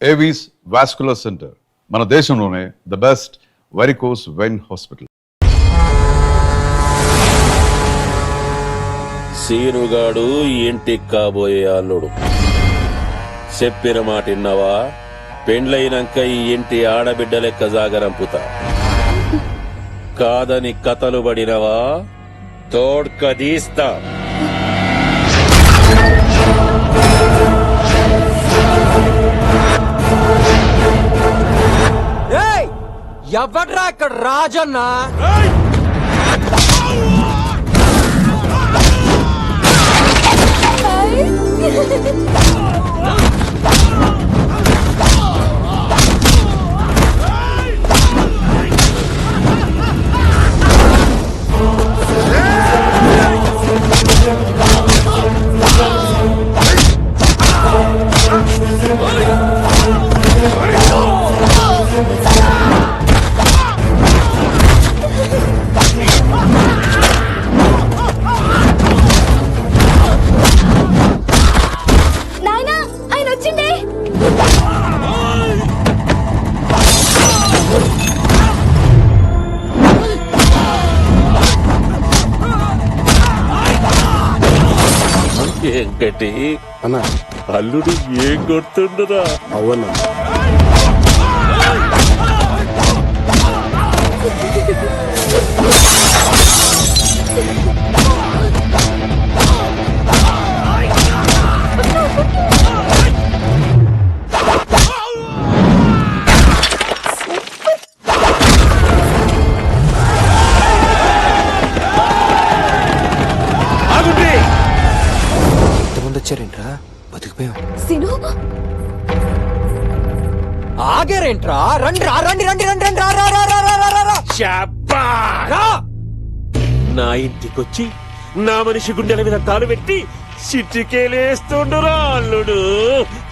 Avis vascular centre మన దేశంలోనే the best varicose vein hospital. సీనుగాడు ఇంటికి కాబోయే అల్లుడు. చెప్పిన మాట విన్నావా? పెండ్లైనాక ఈ ఇంటి ఆడబిడ్డ లెక్క జాగరంపుతా. కాదని కథలు పడినవా తోడ్కదీస్తా. ఎవడ్రా ఇక్కడ రాజన్న? వెంకటి అన్నా అల్లుడు ఏం కొడుతుండరా? అవునా వచ్చారేంట్రా? బతికిపోయాం. ఆగారేంట్రా? రండి రండి రండి రండి రండి. నా ఇంటికొచ్చి నా మనిషి గుండెల మీద తాను పెట్టి సిట్టికేలేస్తుండురా అల్లుడు.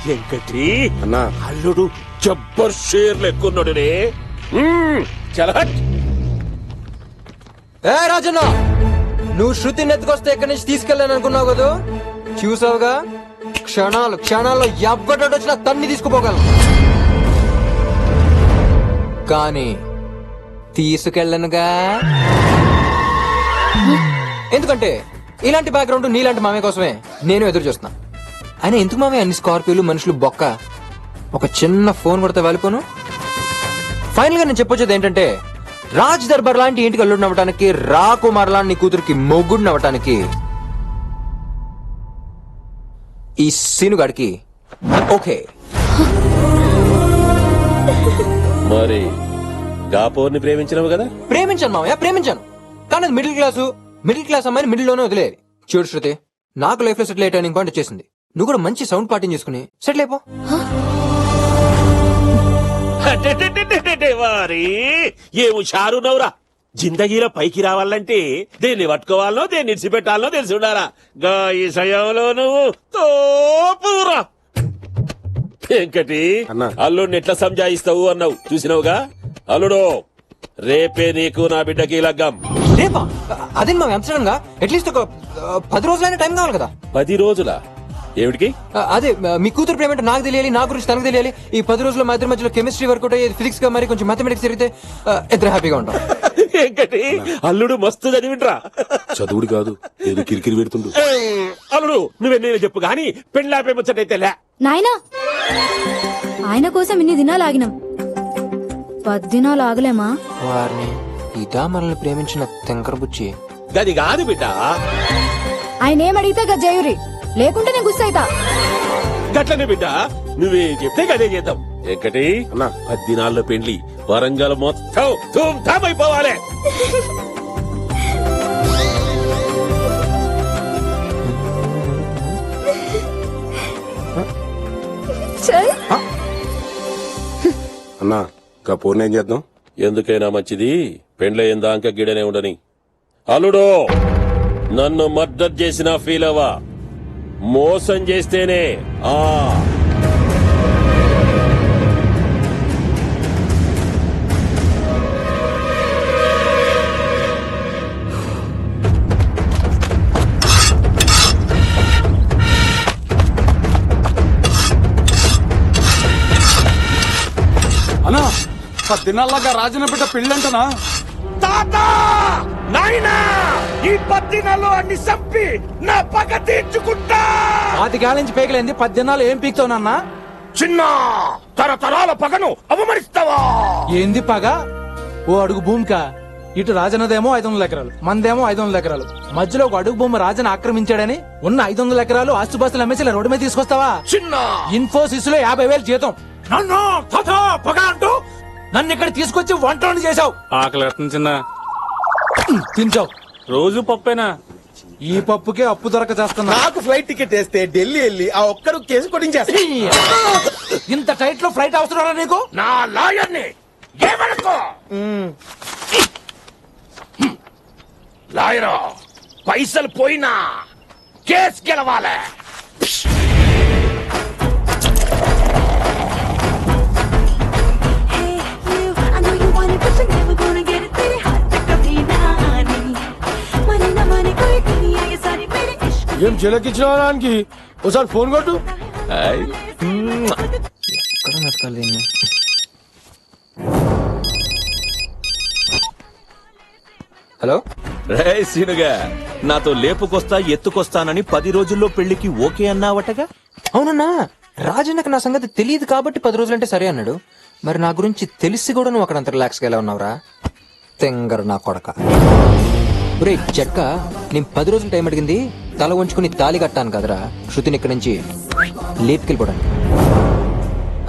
వెంకటి అన్నా అల్లుడు జబ్బర్ షేర్ లెక్కున్నాడు రే. చలా ఏ రాజన్న, నువ్వు శృతిని ఎత్తుకొస్తే ఇక్కడి నుంచి తీసుకెళ్ళాను అనుకున్నావు కదా? చూసావుగా, క్షణాల్లో ఎవ్వడోడు వచ్చినా తన్ని తీసుకుపోగలను, కానీ తీసుకెళ్ళనుగా. ఎందుకంటే ఇలాంటి బ్యాక్గ్రౌండ్ నీలాంటి మామే కోసమే నేను ఎదురు చూస్తున్నా. అయినా ఎందుకు మామే అన్ని స్కార్పియోలు, మనుషులు బొక్క? ఒక చిన్న ఫోన్ కొడితే వెళ్ళిపోను. ఫైనల్ గా నేను చెప్పొచ్చేది ఏంటంటే, రాజ్ దర్బార్ లాంటి ఇంటికి అల్లుడిని అవ్వటానికి, రాకుమార్ లాంటి కూతురికి మొగ్గుడిని అవ్వటానికి ఈ సీనుగాడికి ఓకే. మరి గాపోర్ని ప్రేమించినవు కదా? ప్రేమించాను మామయ్య, ప్రేమించాను. కానీ అది మిడిల్ క్లాస్ అమ్మాయిని మిడిల్ లోనే వదిలేయాలి. చూడు శృతి, నాకు లైఫ్ లో సెటిల్ అయ్యే టర్నింగ్ పాయింట్ వచ్చేసింది. నువ్వు కూడా మంచి సౌండ్ పార్టీని చేసుకుని సెటిల్ అయిపో. వారి ఏము చారునవురా. జిందగీలో పైకి రావాలంటే దేన్ని పట్టుకోవాలనో దేన్ని ఇడిచిపెట్టాలనో తెలిసి ఉండాలా. గా ఈ సమయంలో నువ్వు తోపురా. వెంకటి అన్నా. అల్లుడిని ఎట్లా సంజాయిస్తావు అన్నావు చూసినావుగా. అల్లుడు, రేపే నీకు నా బిడ్డకి లగ్గం. రేపా? అదే మామయ్య, అంత సడన్ గా అట్లీస్ట్ ఒక 10 రోజులైనా టైం కావాలి కదా. 10 రోజులా? ఏమిటికి? అదే మీ కూతురు ప్రేమేంటో నాకు తెలియాలి, నా గురించి తనకు తెలియాలి. ఈ 10 రోజుల్లో మా ఇద్దరి మధ్యలో కెమిస్ట్రీ వర్కౌట్ అయ్యేది, ఫిజిక్స్ గా మరి కొంచెం మ్యాథమెటిక్స్ జరిగితే ఇద్దరు హ్యాపీగా ఉంటాం. వెంకటి అల్లుడు మస్తు చదివింట్రా. చదువుడు కాదు, ఏదో కిరికిరి పెడుతుండు. అల్లుడు నువ్వెన్నైనా చెప్పు గాని పెళ్ళాపే ముచ్చటైతే లే. నాయనా, ఆయన కోసం ఇన్ని దినాలు ఆగినాం, 10 దినాలు ఆగలేమా? వారిని ఇదా మనల్ని ప్రేమించిన తెంకర బుచ్చి. గది కాదు బిడ్డ. ఆయన ఏమడిగితే గజ్జాయురి, లేకుంటే నేను గుస్సైతా. గట్లనే బిడ్డ, నువ్వే చెప్తే గదే చేద్దాం. ఎక్కటి అన్నా. 10 దినాల్లో పెళ్లి, వరంగల్ మొత్తం ధూమ్ ధామ్ అయిపోవాలి. అన్నా కపోర్ని ఏం చేద్దాం? ఎందుకైనా మంచిది పెండ్లయ్యేందాక గిడనే ఉండని. అల్లుడు, నన్ను మర్డర్ చేసినా ఫీల్ అవ్వా, మోసం చేస్తేనే. అన్నా 10 దినాల్లాగా రాజన్న బిడ్డ పెళ్ళంటనా? తాత నాయనా ఈ 10 దినాల్లో అన్ని చంపి నా పగ తీర్చుకుంటా. 10 కాల నుంచి పేకలేంది 10 దినాలు ఏం పీక్తావు నాన్న? చిన్న తరతరాల పగను అవమరిస్తావా? ఏంది పగ? ఓ అడుగు భూమికా ఇటు రాజన్నదేమో 500 ఎకరాలు, మందేమో 500 ఎకరాలు. మధ్యలో ఒక అడుగు భూమి రాజన్న ఆక్రమించాడని ఉన్న 500 ఎకరాలు ఆస్తుపాస్తులు అమ్మేసి ఇలా రోడ్డు మీద తీసుకొస్తావా? చిన్న ఇన్ఫోసిస్ లో 50,000 జీతం. నన్ను తాత పగ అంటూ నన్ను ఇక్కడ తీసుకొచ్చి వంటలను చేశావు. ఆకలి చిన్న తించావు. రోజు పప్పేనా? ఈ పప్పుకే అప్పు దొరక చేస్తున్నా. నాకు ఫ్లైట్ టికెట్ వేస్తే ఢిల్లీ వెళ్ళి ఆ ఒక్కరు కేసు కొట్టించేస్తా. ఇంత టైట్ లో ఫ్లైట్ అవసరం నీకు? నా లాయర్ని ఏమనుకో. లాయరా పైసలు పోయినా కేసు గెలవాలి. ఏం చిలకిచ్చినవానికి ఒకసారి ఫోన్ కొట్టు. ఎక్కడ నతకాలి దీన్ని? హలో, రే సీనుగా, నాతో లేపుకొస్తా ఎత్తుకొస్తానని 10 రోజుల్లో పెళ్లికి ఓకే అన్నావటగా? అవునన్నా, రాజన్నకు నా సంగతి తెలియదు కాబట్టి 10 రోజులంటే సరే అన్నాడు. మరి నా గురించి తెలిసి కూడా నువ్వు అక్కడ అంత రిలాక్స్గా ఎలా ఉన్నావురా? తెంగరు నా కొడక. ఒరే చెక్క, నేను 10 రోజులు టైం అడిగింది తల వంచుకుని తాళి కట్టాను కదరా శృతిని ఇక్కడి నుంచి లేపుకెళ్ళిపోవడానికి.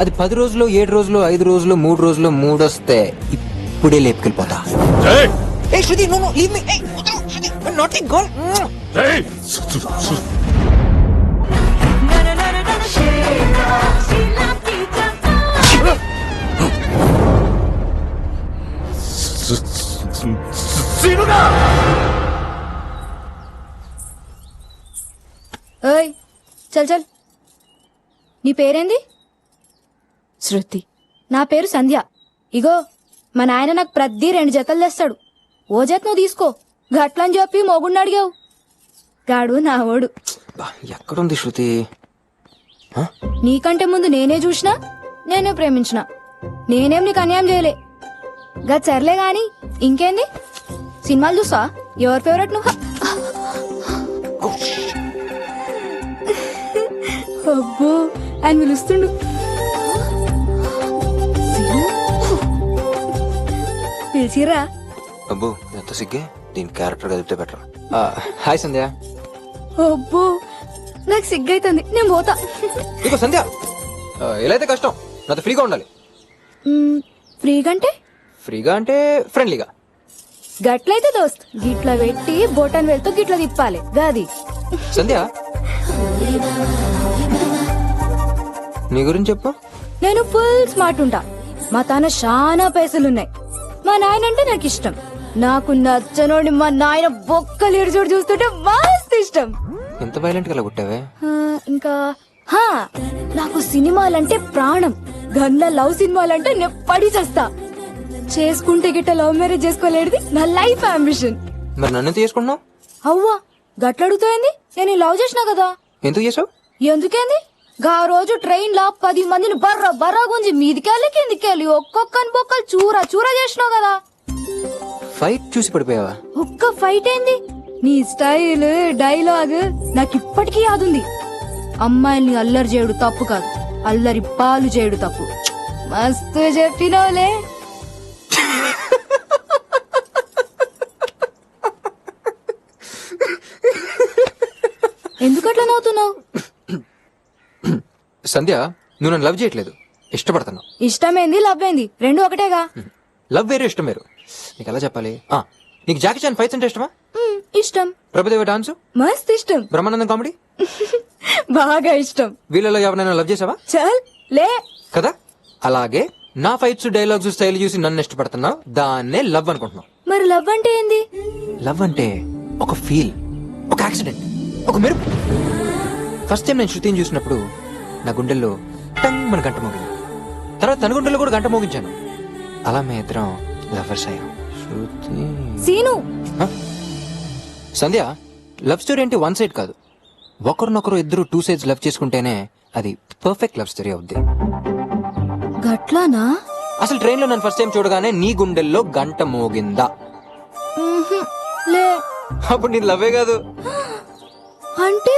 అది 10 రోజులు, 7 రోజులు, 5 రోజులు, 3 రోజులు, 3 వస్తే ఇప్పుడే లేపుకెళ్ళిపోతా. ఏ Shruti, no no leave me. ఏ శృతి, నాట్ ఏ గర్ల్. ఓయ్ చల్ చల్, నీ పేరేంది? శృతి. నా పేరు సంధ్య. ఇగో మా నాయన నాకు ప్రతి 2 జతలు తెస్తాడు. ఓ జత నువ్వు తీసుకో. గట్లని చెప్పి మొగుడిని అడిగావు. గాడు నా ఓడు. ఎక్కడుంది శృతి? నీకంటే ముందు నేనే చూసినా, నేనే ప్రేమించిన. నేనేం నీకు అన్యాయం చేయలే. గా సర్లే గాని ఇంకేంది? సినిమాలు చూసా? ఎవరి ఫేవరెట్ నువ్వు? అబ్బో ఆయన పిలుస్తుండు. పిలిచిరా? అబ్బో ఎంత సిగ్గే, దీని క్యారెక్టర్ కదిపితే బెటర్. హాయ్ సంధ్య. అబ్బో నాకు సిగ్గైతుంది, నేను పోతా. ఇగో సంధ్య, ఎలా అయితే కష్టం, నాతో ఫ్రీగా ఉండాలి. ఫ్రీగా అంటే? ఫ్రీగా అంటే ఫ్రెండ్లీగా. గట్లయితే దోస్త్ గిట్ల పెట్టి బోటన్ వెళ్తూ గిట్ల తిప్పాలి గాది. సంధ్య, నీ గురించి చెప్పు. నేను ఫుల్ స్మార్ట్ ఉంటా. మా తాన చాలా పైసలున్నాయి. మా నాయన అంటే నాకు ఇష్టం. నాకు నచ్చనోడి మా నాయన బొక్కలు ఎడుచోడు చూస్తుంటే మస్తు ఇష్టం. ఎంత వైలెంట్ గా కొట్టావే. ఇంకా నాకు సినిమాలంటే ప్రాణం. గన్న లవ్ సినిమాలంటే నేను పడి చేస్తా. చేసుకుంటే గిట్ట లవ్ మ్యారేజ్ చేసుకోలేడిది నా లైఫ్ అంబిషన్. మరి నన్ను తీసుకున్నావు? అవ్వా గట్లడుగుతాయింది. నేను లవ్ చేసినా కదా. ఎందుకు చేసావు? ఎందుకేంది? గా రోజు ట్రైన్ లా 10 మందిని బర్ర బర్రా గుంజి మీదికెళ్ళి కిందికెళ్ళి ఒక్కొక్కని బొక్కలు చూరా చూరా చేసినావు కదా. ఫైట్ చూసి పడిపోయావా? ఒక్క ఫైట్ ఏంది? నీ స్టైల్ డైలాగ్ నాకు ఇప్పటికీ యాదుంది. అమ్మాయిల్ని అల్లరి చేయడు తప్పు కాదు, అల్లరి పాలు చేయడు తప్పు. మస్తు చెప్పినవులే. ఎందుకట్లా నవ్వుతున్నావు? సంధ్య, నువ్వు నన్ను లవ్ చేయట్లేదు, ఇష్టపడుతున్నావు. ఇష్టమైంది లవ్ అయింది రెండు ఒకటేగా. లవ్ వేరు, ఇష్టం వేరు. నీకు ఎలా చెప్పాలి? నీకు జాకీ చాన్ ఫైట్స్ అంటే ఇష్టమా? ఇష్టం. ప్రభుదేవ డాన్స్ మస్త్ ఇష్టం. బ్రహ్మానందం కామెడీ బాగా ఇష్టం. వీళ్ళలో ఎవరైనా లవ్ చేసావా? చల్ లే కదా. అలాగే నా ఫైట్స్, డైలాగ్స్, స్టైల్ చూసి నన్ను ఇష్టపడుతున్నావు, దాన్నే లవ్ అనుకుంటున్నావు. మరి లవ్ అంటే ఏంది? లవ్ అంటే ఒక ఫీల్, ఒక యాక్సిడెంట్, ఒక మెరుపు. ఫస్ట్ టైం నేను శృతిని చూసినప్పుడు నా గుండెల్లో టంగ్ మన గంట మోగింది. తర్వాత తన గుండెల్లో కూడా గంట మోగించాను. అలా మేము ఇద్దరం లవర్స్ అయ్యాం. శృతి సీను. సంధ్య, లవ్ స్టోరీ అంటే 1 సైడ్ కాదు. ఒకరినొకరు ఇద్దరు 2 sides లవ్ చేసుకుంటేనే అది పర్ఫెక్ట్ లవ్ స్టోరీ అవుద్ది. గట్లానా? అసలు ట్రైన్ లో నన్ను ఫస్ట్ టైం చూడగానే నీ గుండెల్లో గంట మోగిందా? మ్మ్హ్మ్. లే. అప్పుడు నీ లవ్వే కాదు. అంటే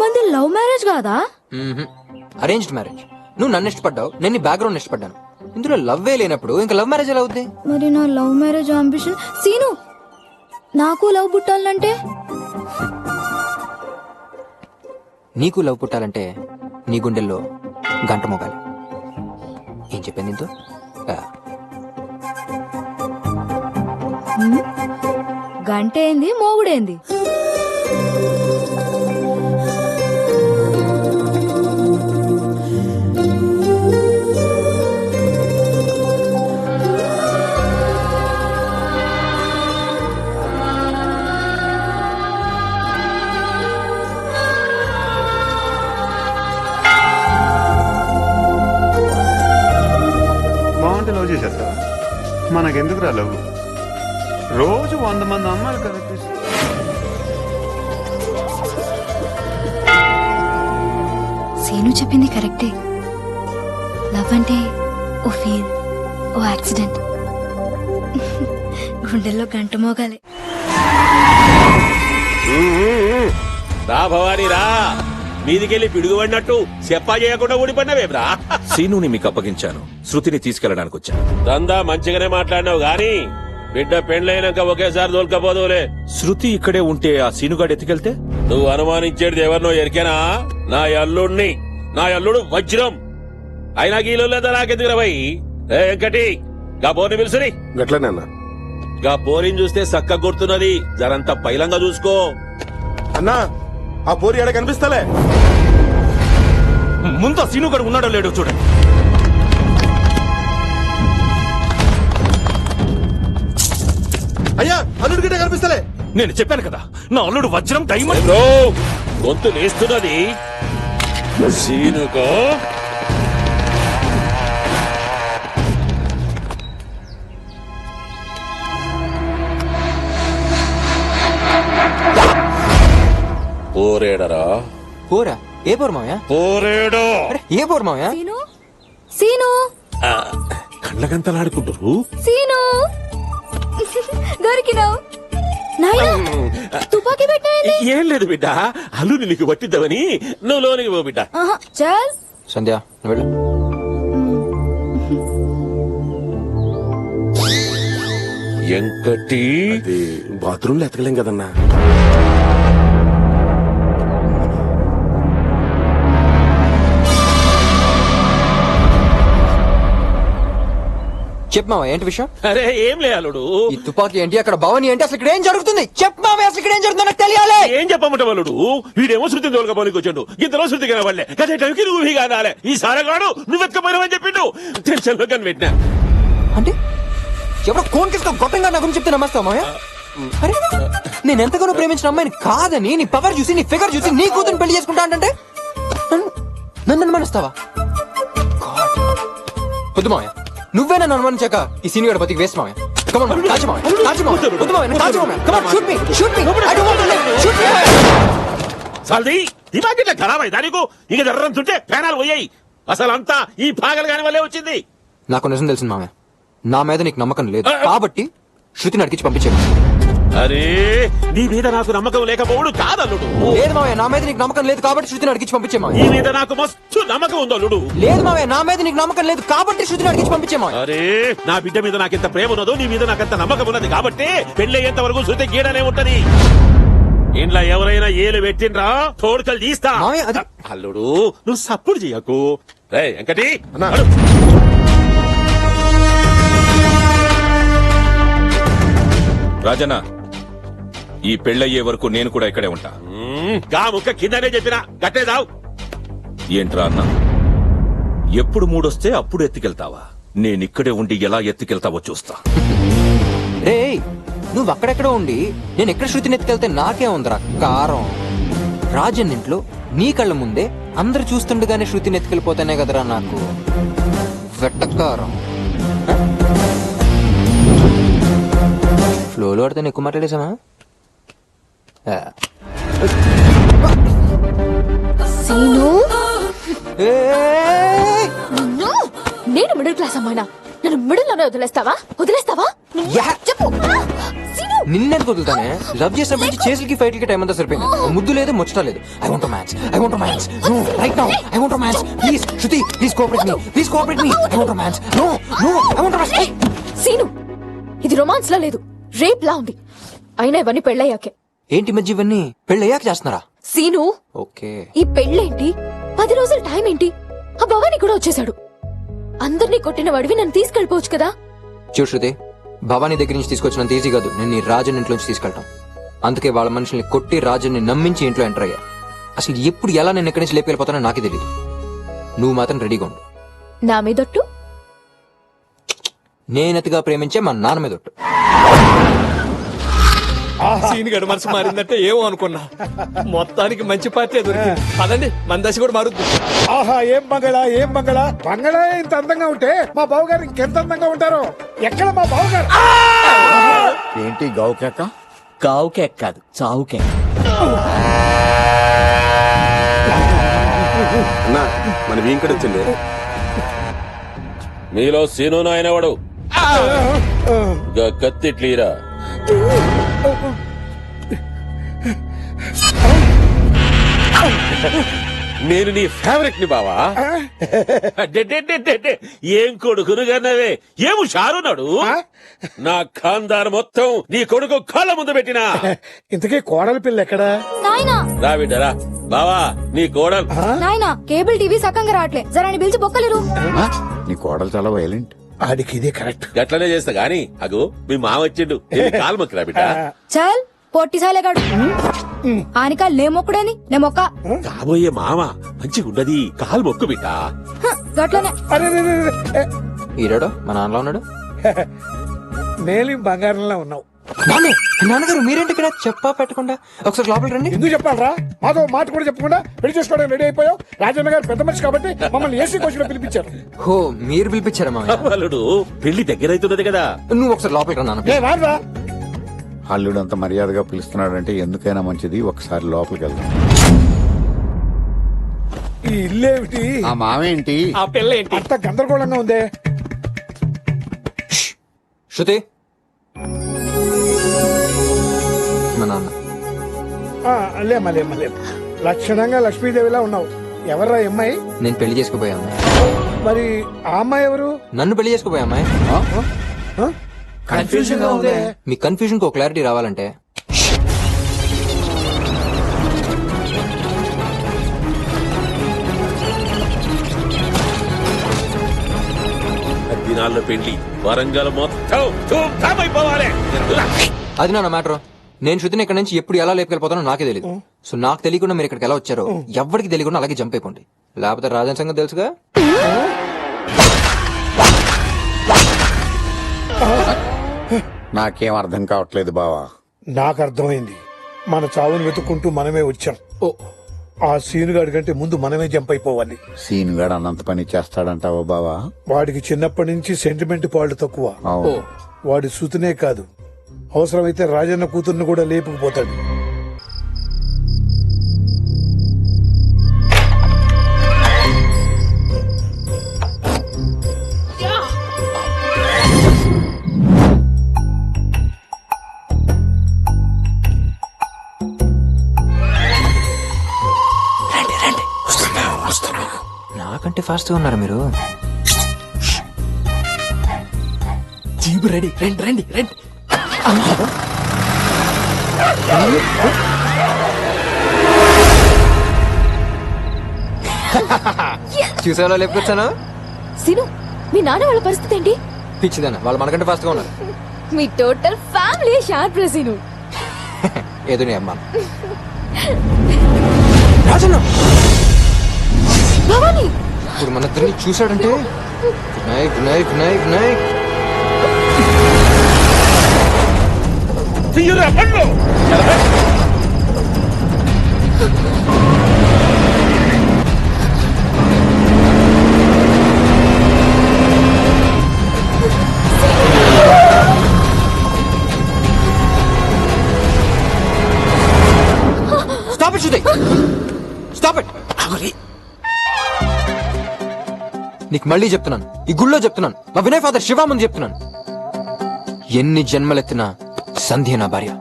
మంది లవ్ మ్యారేజ్ కాదా? Arranged marriage. నువ్వు నన్ను ఇష్టపడ్డావు, నేను నీ బ్యాక్గ్రౌండ్ ఇష్టపడ్డాను. ఇందులో లవ్వే లేనప్పుడు ఇంకా లవ్ మ్యారేజ్ ఎలా అవుద్ది? మరి నా లవ్ మ్యారేజ్ అంబిషన్ సీను. నాకు లవ్ పుట్టాలంటే నీకు లవ్ పుట్టాలంటే నీ గుండెల్లో గంట మోగాలి. ఏం చెప్పింది నీతో? గంట ఏంది మోగుడేంది? బాగుంటే లవ్ చేసేస్తా. మనకెందుకు రా లవ్? రోజు 100 మంది అమ్మాయిలు కనిపిస్తారు. సీను చెప్పింది కరెక్టే. లవ్ అంటే ఓ ఫీల్, ఓ యాక్సిడెంట్. గుండెల్లో గంట మోగాలి. రా భవానీ రా, మీదికెళ్ళి పిడుగుపడినట్టు చెప్పా చేయకుండా ఊడిపడినవేమ్రా. సీనుని మీకు అప్పగించాను, శృతిని తీసుకెళ్ళడానికి వచ్చాను. దందా మంచిగానే మాట్లాడినావు గాని బిడ్డ పెండ్లైనాక ఒకేసారి దొరకపోదులే. శృతి ఇక్కడే ఉంటే ఆ సీనుగాడు ఎత్తుకెళ్తే? నువ్వు అనుమానించేది ఎవరినో ఎరికేనా? నా అల్లుడిని. నా అల్లుడు వజ్రం. అయినా గీలో లేదా నాకెందుకు రవై? వెంకటి గా పోరిని పిలుసుని. గట్లనే అన్న. గా పోరిని చూస్తే సక్క గుర్తున్నది, జరంత పైలంగా చూసుకో. అన్నా ఆ పోరి ఎడ కనిపిస్తలే. ముందు సీనుగాడు ఉన్నాడో లేడో చూడండి. అయ్యా అల్లుడి గిట్ట కనిపిస్తలే. నేను చెప్పాను కదా, నా అల్లుడు వజ్రం డైమండ్. బ్రో, గొంతు లేస్తున్నది సీనుకో. పోరేడరా? పోరా? ఏ పోరు మావయ్య? పోరేడో. అరే ఏ పోరు మావయ్య? సీను, సీను, కళ్ళగంతలాడుకుంటారు. సీను దొరికినావు. నాయనా తుపాకీ పెట్టాయండి. ఏం లేదు బిడ్డ, అల్లుని నీకు పట్టిద్దామని. నువ్వు లోనికి పో బిడ్డ. చల్ సంధ్య నువ్వు వెళ్ళు. ఎంకటి అది బాత్రూంలో ఎతకలేం కదన్నా. చెప్పు మావయ్య, ఏంటి విషయం? అరే ఏం లే అల్లుడు. ఈ తుపాకీ ఏంటి, అక్కడ భవని ఏంటి, అసలు ఇక్కడ ఏం జరుగుతుంది? చెప్పు మావయ్య, అసలు ఇక్కడ ఏం జరుగుతుందో నాకు తెలియాలి. ఏం చెప్పమంటావు అల్లుడు? వీడేమో శృతి తోలుకపోనికి వచ్చాడు, ఇంతలో శృతి కనబడలే. కదే టైంకి నువ్వు హీగా అనాలే. ఈ సారగాడు నువ్వు ఎత్తుకపోయినావని చెప్పిండు. టెన్షన్ లో కనిపెట్టినా. అంటే ఎవరో కోన్ కిస్కో గొప్పంగా నా గురించి చెప్తే నమ్మస్తావు మావయ్య? అరే నేను ఎంతగానో ప్రేమించిన అమ్మాయిని కాదని నీ పవర్ చూసి, నీ ఫిగర్ చూసి నీ కూతురు పెళ్లి చేసుకుంటా అంటే నన్ను అనుమానిస్తావా? వద్దు మావయ్య, నువ్వే నన్ను అనుమానించాక ఈ సీనియర్ బతికి వేస్ట్ మావయ్య. Come on, కాల్చు మావయ్య, కాల్చు మావయ్య. వద్దు మావయ్య, నన్ను కాల్చు మావయ్య. Come on, shoot me, shoot me. I don't want to live. Shoot me. సాల్ది దిమాగ్ ఇట్లా ఖరాబ్ అయిందా నీకు? ఇక జర్రంతుంటే పేనాలు పోయాయి. అసలు అంతా ఈ పాగలు కాని వల్లే వచ్చింది. నాకు నిజం తెలిసింది మావయ్య, నా మీద నీకు నమ్మకం లేదు కాబట్టి శృతిని అడిగించి పంపించాను. అరే నీ మీద నాకు నమ్మకం లేకపోవడు కాదల్లుడు. లేదు మావయ్య, నా మీద నీకు నమ్మకం లేదు కాబట్టి శృతిని అడిగించి పంపించే నీ మావయ్య. మీద నాకు మస్తు నమ్మకం ఉంది అల్లుడు. లేదు మావయ్య, నా మీద నీకు నమ్మకం లేదు కాబట్టి శృతిని అడిగించి పంపించే మావయ్య. అరే నా బిడ్డ మీద నాకెంత ప్రేమ ఉన్నదో నీ మీద నాకెంత నమ్మకం ఉన్నది కాబట్టి పెళ్ళయ్యేంత వరకు శృతి గీడనే ఉంటది. ఇంట్లో ఎవరైనా ఏలు పెట్టిండ్రా తోడుకలు తీస్తా. మావయ్య అది అల్లుడు నువ్వు సప్పుడు చెయ్యకు. రే వెంకటి అన్నా. అడు. రాజన్న, ఈ పెళ్ళయ్యే వరకు నేను కూడా ఇక్కడే ఉంటా. గా ముక్క కిందనే చెప్పినా కట్టేదావు. ఏంట్రా అన్న, ఎప్పుడు మూడొస్తే అప్పుడు ఎత్తుకెళ్తావా? నేనిక్కడే ఉండి ఎలా ఎత్తుకెళ్తావో చూస్తా. రే నువ్వు అక్కడెక్కడో ఉండి నేను ఎక్కడ శృతిని ఎత్తుకెళ్తే నాకే ఉందిరా కారం. రాజన్ ఇంట్లో నీ కళ్ళ ముందే అందరు చూస్తుండగానే శృతిని ఎత్తుకెళ్ళిపోతానే కదరా నాకు వెట్టకారం. ఫ్లోలో ఆడితే ఎక్కువ మాట్లాడేసామా? సీను ఏయ్! నిన్ను నేను మిడిల్ క్లాస్ అమ్మాయినా నన్ను మిడిల్లోనే వదిలేస్తావా వదిలేస్తావా యా. చెప్పు సీను నిన్నెందుకు వదులుతానే? లవ్ చేసినప్పటి నుంచి చేతులకి ఫైట్లకి టైం అంతా సరిపోయింది. ఓ ముద్దు లేదు, ముచ్చట లేదు. I want match, I want match. No right now, I want match. Please Shruti, please cooperate me, please cooperate me. I want match. No no, I want match. Scene ఇది రొమాన్స్ లా లేదు, రేప్ లా ఉంది. అయినా ఇవన్నీ పెళ్ళయ్యాకే. ఏంటి మధ్య ఇవన్నీ పెళ్ళయ్యాక చేస్తున్నారా? Scene okay. ఈ పెళ్ళేంటి, 10 రోజుల టైం ఏంటి? ఆ భవానీ కూడా వచ్చేసాడు. అందరినీ కొట్టిన వాడివి నన్ను తీసుకెళ్ళిపోవచ్చు కదా. చూడు శృతి, భవానీ దగ్గర నుంచి తీసుకొచ్చినంత ఈజీ కాదు నేను ఈ రాజన్ ఇంట్లోంచి తీసుకెళ్ళటం. అందుకే వాళ్ళ మనుషుల్ని కొట్టి రాజన్ని నమ్మించి ఇంట్లో ఎంటర్ అయ్యా. అసలు ఎప్పుడు ఎలా నేను ఇక్కడి నుంచి లేపుకెళ్ళిపోతానో నాకే తెలియదు. నువ్వు మాత్రం రెడీగా ఉండు. నా మీదొట్టు. నేనతిగా ప్రేమించే మా నాన్న మీదొట్టు. సీన్ గడు మనసు మారిందంటే ఏమో అనుకున్నా. మొత్తానికి మంచి పార్టీ దొరికింది. పదండి, మన దశ కూడా మారుద్ది. ఆహా ఏం బంగళా ఏం బంగళా. బంగళా ఇంత అందంగా ఉంటే మా బావగారు ఇంకెంత అందంగా ఉంటారో. ఎక్కడ మా బావగారు? ఏంటి గావుకేక? గావుకేక్ కాదు, చావుకేక్. అన్నా మన వీంకడ చెల్లి. మీలో సీను నాయనవాడు కత్తిట్లీరా. నేను నీ ఫేవరెట్ ని బావా. ఏం కొడుకును గన్నవే, ఏము షారున్నాడు. నా ఖాందార్ మొత్తం నీ కొడుకు కాళ్ళ ముందు పెట్టినా. ఇంతకీ కోడల పిల్ల ఎక్కడా? నాయనా రా బిడ్డరా, బావా నీ కోడలు. నాయనా కేబుల్ టీవీ సక్కంగా రావట్లే, జరా పిలిచి బొక్కలేరు. నీ కోడలు చాలా వైలెంట్. ఆడికి ఇదే కరెక్ట్. గట్లనే చేస్తా గాని అగో మీ మామ వచ్చిండు. కాలు మొక్కరా బిడ్డ. చల్ పొట్టి సాలేగాడు ఆనికా లే మొక్కుడేని నే మొక్క. కాబోయే మామ మంచిగుండది, కాలు మొక్కు బిడ్డ. గట్లనే అరే రే, రే, రే. ఈరాడు మా నాన్నలో ఉన్నాడు. మేలి బంగారంలో ఉన్నావు. నాన్నే, నాన్నగారు మీరేంటి ఇక్కడ చెప్పా పెట్టకుండా ఒకసారి లోపలికి రండి. ఎందుకు చెప్పాలరా? మాతో మాట కూడా చెప్పకుండా పెళ్లి చేసుకోవడానికి రెడీ అయిపోయావు. రాజన్న గారు పెద్ద మనిషి కాబట్టి మమ్మల్ని ఏసీ కోచ్లో పిలిపించారు. హో మీరు పిలిపించారా మామయ్య? అల్లుడు పెళ్లి దగ్గర అవుతున్నది కదా. నువ్వు ఒకసారి లోపలికి రా నాన్న. ఏ రారా? అల్లుడు అంత మర్యాదగా పిలుస్తున్నాడంటే ఎందుకైనా మంచిది, ఒకసారి లోపలికి వెళ్దాం. ఈ ఇల్లేమిటి? ఆ మావేంటి? ఆ పిల్ల ఏంటి? అంత గందరగోళంగా ఉందే. శృతి, మా నాన్న. లేమ్మా లేమ్మా లేమ్మా. లక్షణంగా లక్ష్మీదేవిలా ఉన్నావు. ఎవర్రా ఈ అమ్మాయి? నేను పెళ్లి చేసుకోపోయా అమ్మాయి. మరి ఆ అమ్మాయి ఎవరు? నన్ను పెళ్లి చేసుకోపోయా అమ్మాయి. కన్ఫ్యూజన్ గా ఉందే. మీ కన్ఫ్యూజన్ కు క్లారిటీ రావాలంటే దినాల్లో పెళ్లి వరంగల్ మొత్తం ధూమ్ అయిపోవాలి. అది నా మ్యాటర్. నేను శృతిని ఇక్కడ నుంచి ఎప్పుడు ఎలా లేపుకెళ్ళిపోతానో నాకే తెలియదు. సో నాకు తెలియకుండా మీరు ఇక్కడికి ఎలా వచ్చారో ఎవరికి తెలియకుండా అలాగే జంప్ అయిపోండి. లేకపోతే రాజన్ సంగతి తెలుసుగా. నాకేం అర్థం కావట్లేదు బావా. నాకు అర్థమైంది. మన చావుని వెతుక్కుంటూ మనమే వచ్చాం. ఆ సీనుగాడి కంటే ముందు మనమే జంప్ అయిపోవాలి. సీనుగాడు అన్నంత పని చేస్తాడంటావా బావా? వాడికి చిన్నప్పటి నుంచి సెంటిమెంట్ పాళ్ళు తక్కువ. అవును. వాడి సూతునే కాదు, అవసరమైతే రాజన్న కూతుర్ని కూడా లేపుకుపోతాడు. నాకంటే ఫాస్ట్ గా ఉన్నారు మీరు. జీబు రెడీ, రండి రండి రండి. చూసేలా లేపుకొచ్చాను. సీను మీ నాన్న వాళ్ళ పరిస్థితి ఏంటి? పిచ్చిదానా, వాళ్ళు మనకంటే ఫాస్ట్ గా ఉన్నారు. మీ టోటల్ ఫ్యామిలీ షార్ప్ రే సీను. ఏదో నీ అమ్మ. రాజన్న భవానీ ఇప్పుడు మన ఇద్దరిని చూశాడంటే వినాయక్ వినాయక్ వినాయక్ వినాయక్. తీయరా పళ్ళు. Stop it, Shruti! Stop it! నీ నీకు మళ్ళీ చెప్తున్నాను, ఈ గుళ్ళో చెప్తున్నాను, మా వినయ్ ఫాదర్ శివ ముందు చెప్తున్నాను, ఎన్ని జన్మలెత్తినా సంధ్య నా భార్య.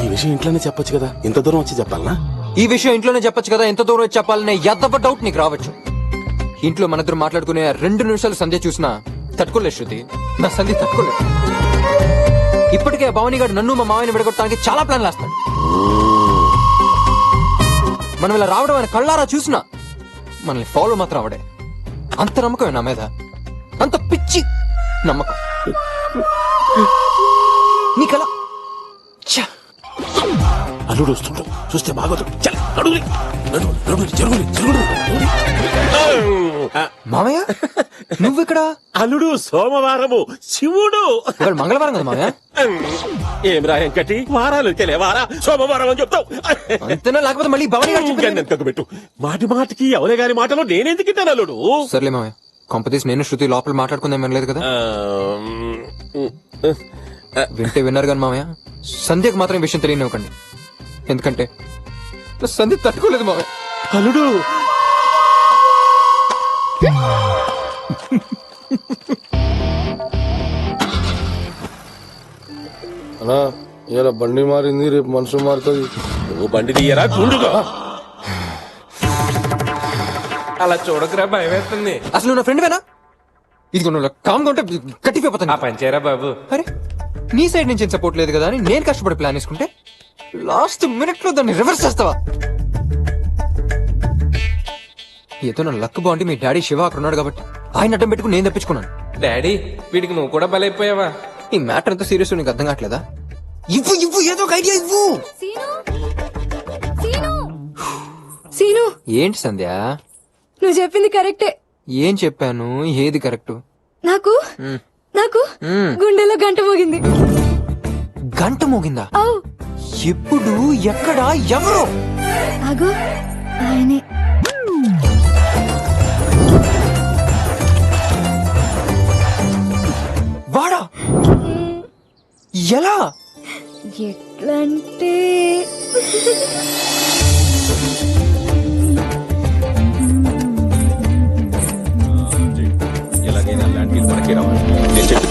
ఈ విషయం ఇంట్లోనే చెప్పొచ్చు కదా, ఇంత దూరం వచ్చి చెప్పాలనా? ఈ విషయం ఇంట్లోనే చెప్పొచ్చు కదా, ఎంత దూరం వచ్చి చెప్పాలనే ఎద్దవ డౌట్ నీకు రావచ్చు. ఇంట్లో మనిద్దరు మాట్లాడుకునే 2 నిమిషాలు సంధ్య చూసినా తట్టుకోలేదు శృతి, నా సంధ్య తట్టుకోలేదు. ఇప్పటికే భవానీ గారు నన్ను మా మామయ్యని విడగొట్టడానికి చాలా ప్లాన్లు వేస్తాడు. మనం ఇలా రావడం ఆయన కళ్ళారా చూసినా మనల్ని ఫాలో మాత్రం అవడే. అంత నమ్మకం నా మీద, అంత పిచ్చి నమ్మకం నీకలా. ఛ! అల్లుడు వస్తుండు, చూస్తే బాగోదు. చల్, నడువురి, నడువురి, నడువురి, జరుగురి, జరుగురి. మామయ్య నువ్విక్కడ? అల్లుడు సోమవారము, శివుడు ఇవాళ మంగళవారం కదా మామయ్య? ఏం రాయంకటి వారాలు వారా సోమవారం అని చెప్తావు. అంతేనా, లేకపోతే మళ్ళీ భవానీ గారు చెప్పిన- ఎంతకు పెట్టు, మాటి మాటికి ఎవరే గారి మాటలు నేనెందుకు ఇట్టాను అల్లుడు? సర్లే మామయ్య, కొంపతీసి నేను శృతి లోపల మాట్లాడుకుందాం అనలేదు కదా? వింటే విన్నారు కానీ మామయ్య, సంధ్యకు మాత్రం ఈ విషయం తెలియనివ్వకండి, ఎందుకంటే నా సంధ్య తట్టుకోలేదు మామయ్య. అల్లుడు అన్నా ఇలా బండి మారింది, రేపు మనుషులు మారుతుంది. నువ్వు బండి తీయరా గుండుగా. అలా చూడకురా, భయం వేస్తుంది. అసలు నా ఫ్రెండ్ వేనా? ఇది నువ్వు కామ్గా ఉంటే కట్టిపోతాను. పంచారా బాబు? అరే నీ సైడ్ నుంచి ఏం సపోర్ట్ లేదు కదా అని నేను కష్టపడి ప్లాన్ వేసుకుంటే లాస్ట్ మినిట్ లో దాన్ని రివర్స్ చేస్తావా? ఏదో నా లక్ బాగుండి మీ డాడీ శివ అక్కడ ఉన్నాడు కాబట్టి ఆయన అడ్డం పెట్టుకుని నేను తప్పించుకున్నాను. డాడీ వీడికి నువ్వు కూడా బలైపోయావా? ఈ మ్యాటర్ ఎంత సీరియస్ నీకు అర్థం కావట్లేదా? ఇవ్వు ఇవ్వు, ఏదో ఒక ఐడియా ఇవ్వు. సీను, ఏంటి సంధ్య? నువ్వు చెప్పింది కరెక్టే. ఏం చెప్పాను? ఏది కరెక్ట్? నాకు నాకు గుండెలో గంట మోగింది. గంట మోగిందా? అవు. ఎప్పుడు, ఎక్కడ, ఎవరు? అగో ఆయనే. వాడా? ఎలా? ఎట్లంటే ఎలాగైనా ల్యాండ్ డీల్ మనకే రావాలి. నేను చెప్పి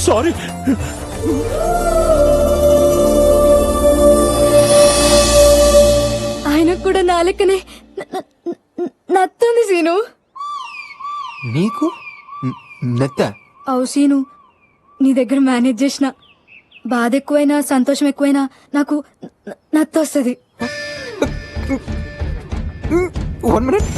సారీ. ఆయనకు కూడా నా లెక్కనే నత్తుంది సీను. నీకు నెత్త? అవు సీను, నీ దగ్గర మేనేజ్ చేసిన బాధ ఎక్కువైనా సంతోషం ఎక్కువైనా నాకు నత్తొస్తుంది. 1 minute.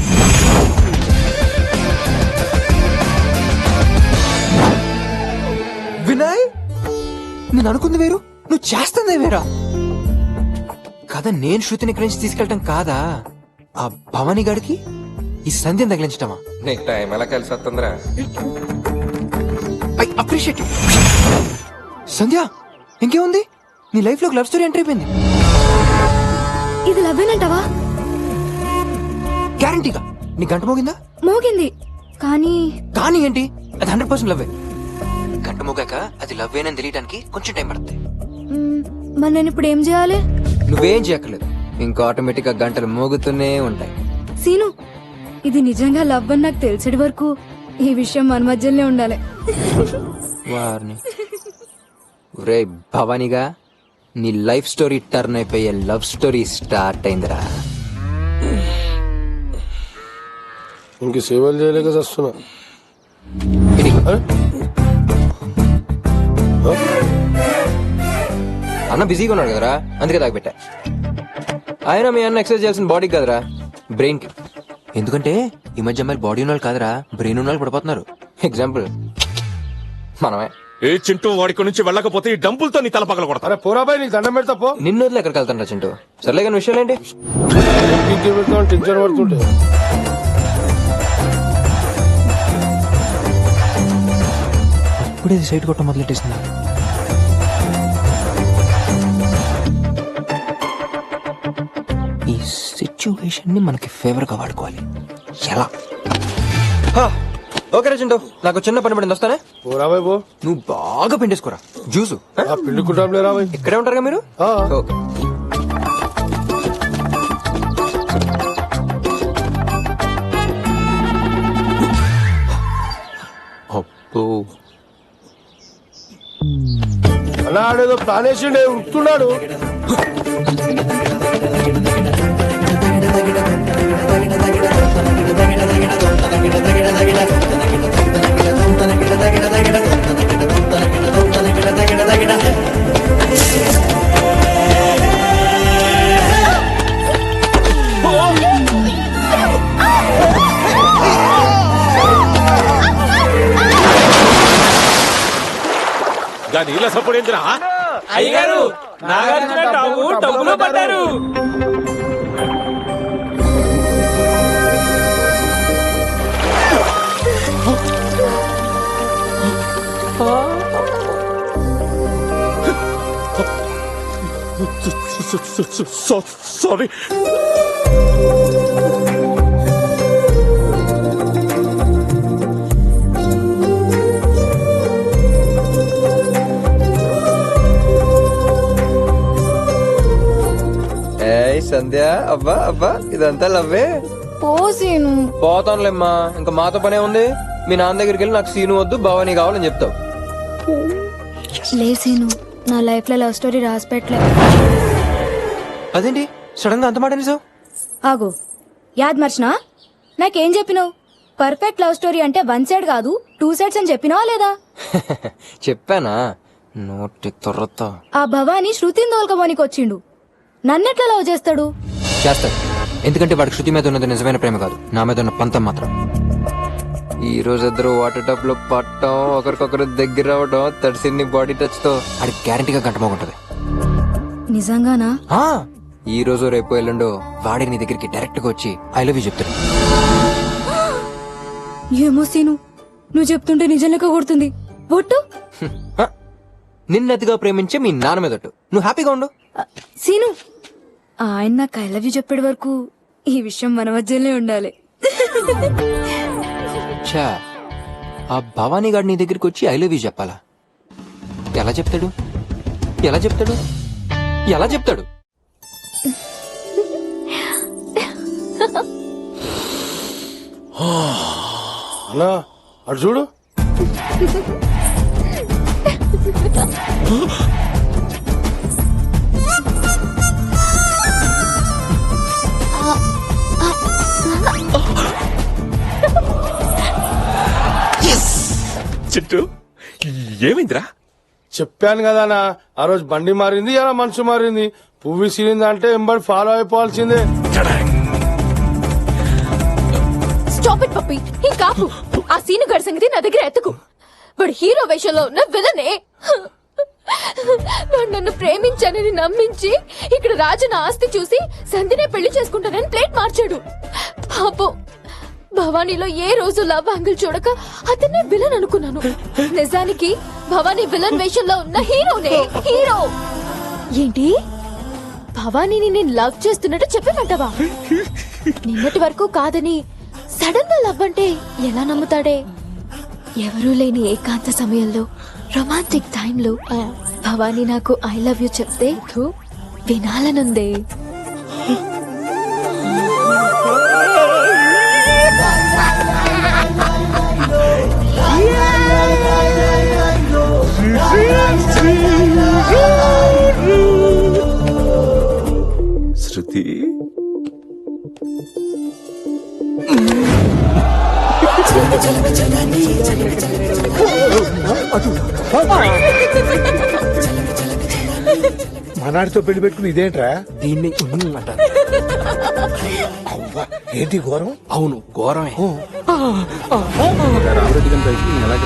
వినయ్, నేను అనుకుంది వేరు, నువ్వు చేస్తుంది వేరా. కదా నేను శృతిని ఇక్కడి నుంచి తీసుకెళ్ళటం కాదా, ఆ భవానీ గాడికి ఈ సంధ్యను తగిలించటమా? నీకు టైం ఎలా కలిసి వస్తుందిరా? I appreciate. సంధ్య ఇంకేముంది, నీ లైఫ్ లో లవ్ స్టోరీ ఎంటర్ అయిపోయింది. ఇది లవ్వేనంటావా? గ్యారంటీగా. నీ గంట మోగిందా? మోగింది, కానీ కానీ ఏంటి, అది 100% లవ్వే. గంట మోగాక అది లవ్వేనని తెలియడానికి కొంచెం టైం పడుతుంది. మరి నేను ఇప్పుడు ఏం చేయాలి? నువ్వేం చేయక్కర్లేదు, ఇంకా ఆటోమేటిక్ గా గంటలు మోగుతూనే ఉంటాయి. సీను, ఇది నిజంగా లవ్ అని నాకు తెలిసేటి వరకు ఈ విషయం మన మధ్యలోనే ఉండాలి. వారిని రే భవానీగా, నీ లైఫ్ స్టోరీ టర్న్ అయిపోయే లవ్ స్టోరీ స్టార్ట్ అయిందిరా. ఇంక సేవలు చేయలేక వస్తున్నా. ఇది. అన్న బిజీగా ఉన్నాడు కదరా, అందుకే తాగిపెట్టా. ఆయన మీ అన్న ఎక్సర్సైజ్ చేయాల్సిన బాడీ కదరా, బ్రెయిన్ కి. ఎందుకంటే ఈ మధ్య అమ్మాయిలు బాడీ ఉన్న వాళ్ళు కాదరా, బ్రెయిన్ ఉన్న వాళ్ళు పడిపోతున్నారు. ఎగ్జాంపుల్ మనమే. ఏ చింటూ వాడికి నుంచి వెళ్ళకపోతే ఈ డంపులతో నీ తల పగల కొడతా. అరే పోరాబాయ్, నీకు దండం పెడతా పో. నిన్ను వదిలి ఎక్కడికి వెళ్తాను చింటూ. సర్లే కానీ విషయాలు ఏంటి? టెన్షన్ పడుతుంటే ఇప్పుడే సైట్ కొట్టడం మొదలెట్టేసింది. ఈ సిచ్యువేషన్ ని మనకి ఫేవర్ గా వాడుకోవాలి. ఎలా? ఓకే రచింటో నాకు చిన్న పని పడింది వస్తానే. ఓ రాబాయ్ పో. నువ్వు బాగా పిండేసుకోరా జ్యూసు. ఆ పిండుకుంటాంలే రాబాయ్. ఇక్కడే ఉంటారుగా మీరు. ఆ. ఓకే. అబ్బో అలా ఆడేదో ప్లాన్ వేసిండే ఉడుతున్నాడు. గా నీళ్ళ సప్పుడు ఏంటిరా? అయ్యగారు నాగార్జున టబ్బులో పడ్డారు. సారీ. ఏయ్ సంధ్య, అబ్బా అబ్బా ఇదంతా లవ్వే. పో సీను. పోతానులేమ్మా, ఇంకా మాతో పనే ఉంది. మీ నాన్న దగ్గరికి వెళ్ళి నాకు సీను వద్దు భవానీ కావాలని చెప్తావు. లే సీను, నా లైఫ్ లో లవ్ స్టోరీ రాసి పెట్టలే. అదేంటి సడన్ గా అంత మాట నిజం? ఆగు, యాద్ మర్చినా? నాకేం చెప్పినావు? పర్ఫెక్ట్ లవ్ స్టోరీ అంటే 1 సైడ్ కాదు 2 సైడ్స్ అని చెప్పినావా లేదా? చెప్పానా? నోటి తొర్రతో. ఆ భవానీ శృతిని తోలుకోమనికి వచ్చిండు. నన్నెట్లా లవ్ చేస్తాడు? చేస్తాడు, ఎందుకంటే వాడికి శృతి మీద ఉన్నది నిజమైన ప్రేమ కాదు, నా మీద ఉన్న పంతం మాత్రం. ఈ రోజు ఇద్దరు వాటర్ టబ్ లో పట్టడం, ఒకరికొకరు దగ్గర అవడం, తడిసిన్ని బాడీ టచ్ తో ఆడికి గ్యారంటీగా గంటమోగుంటది. నిజంగానా? ఈ రోజు రేపు ఎల్లుండో వాడి నీ దగ్గరికి డైరెక్ట్ గా వచ్చి ఐ లవ్ యూ చెప్తాడు. ఏమో సీను, నువ్వు చెప్తుంటే నిజంగా కొడుతుంది. ఒట్టు. నిన్నతిగా ప్రేమించే మీ నాన్న మీదట్టు. నువ్వు హ్యాపీగా ఉండు. సీను, ఆయన నాకు ఐ లవ్ యూ చెప్పేటి వరకు ఈ విషయం మన మధ్యలోనే ఉండాలి. ఛా, ఆ భవానీ గారు నీ దగ్గరికి వచ్చి ఐ లవ్ యూ చెప్పాలా? ఎలా చెప్తాడు? ఎలా చెప్తాడు? ఎలా చెప్తాడు? అన్నా అటు చూడు. చిట్టు ఏమైందిరా? చెప్పాను కదా అన్న, ఆ రోజు బండి మారింది, అలా మనసు మారింది. పువ్వు విసిరింది అంటే ఎంబడి ఫాలో అయిపోవాల్సిందే. స్టాప్ ఇట్ పప్పి, ఇంకా ఆపు. ఆ సీను గడి సంగతి నా దగ్గర ఎత్తకు. వాడు హీరో వేషంలో ఉన్న విలనే. వాడు నన్ను ప్రేమించానని నమ్మించి ఇక్కడ రాజు నా ఆస్తి చూసి సంధినే పెళ్లి చేసుకుంటానని ప్లేట్ మార్చాడు. పాపం భవానీలో ఏ రోజు లవ్ యాంగిల్ చూడక అతన్నే విలన్ అనుకున్నాను. నిజానికి భవానీ విలన్ వేషంలో ఉన్న హీరోనే. హీరో ఏంటి? భవానీని నేను లవ్ చేస్తున్నట్టు చెప్పమంటావా? నిన్నటి వరకు కాదని సడన్ గా లవ్ అంటే ఎలా నమ్ముతాడే? ఎవరూ లేని ఏకాంత సమయంలో, రొమాంటిక్ టైంలో భవానీ నాకు ఐ లవ్ యూ చెప్తే వినాలనుందే. శృతి, మనాడితో పెళ్లి పెట్టుకుని ఇదేంట్రా? దీన్ని అంటారు. అవ్వా, ఏంటి ఘోరం? అవును, ఘోరమే. రామరెడ్డి గారి బయటికి నేను ఎలా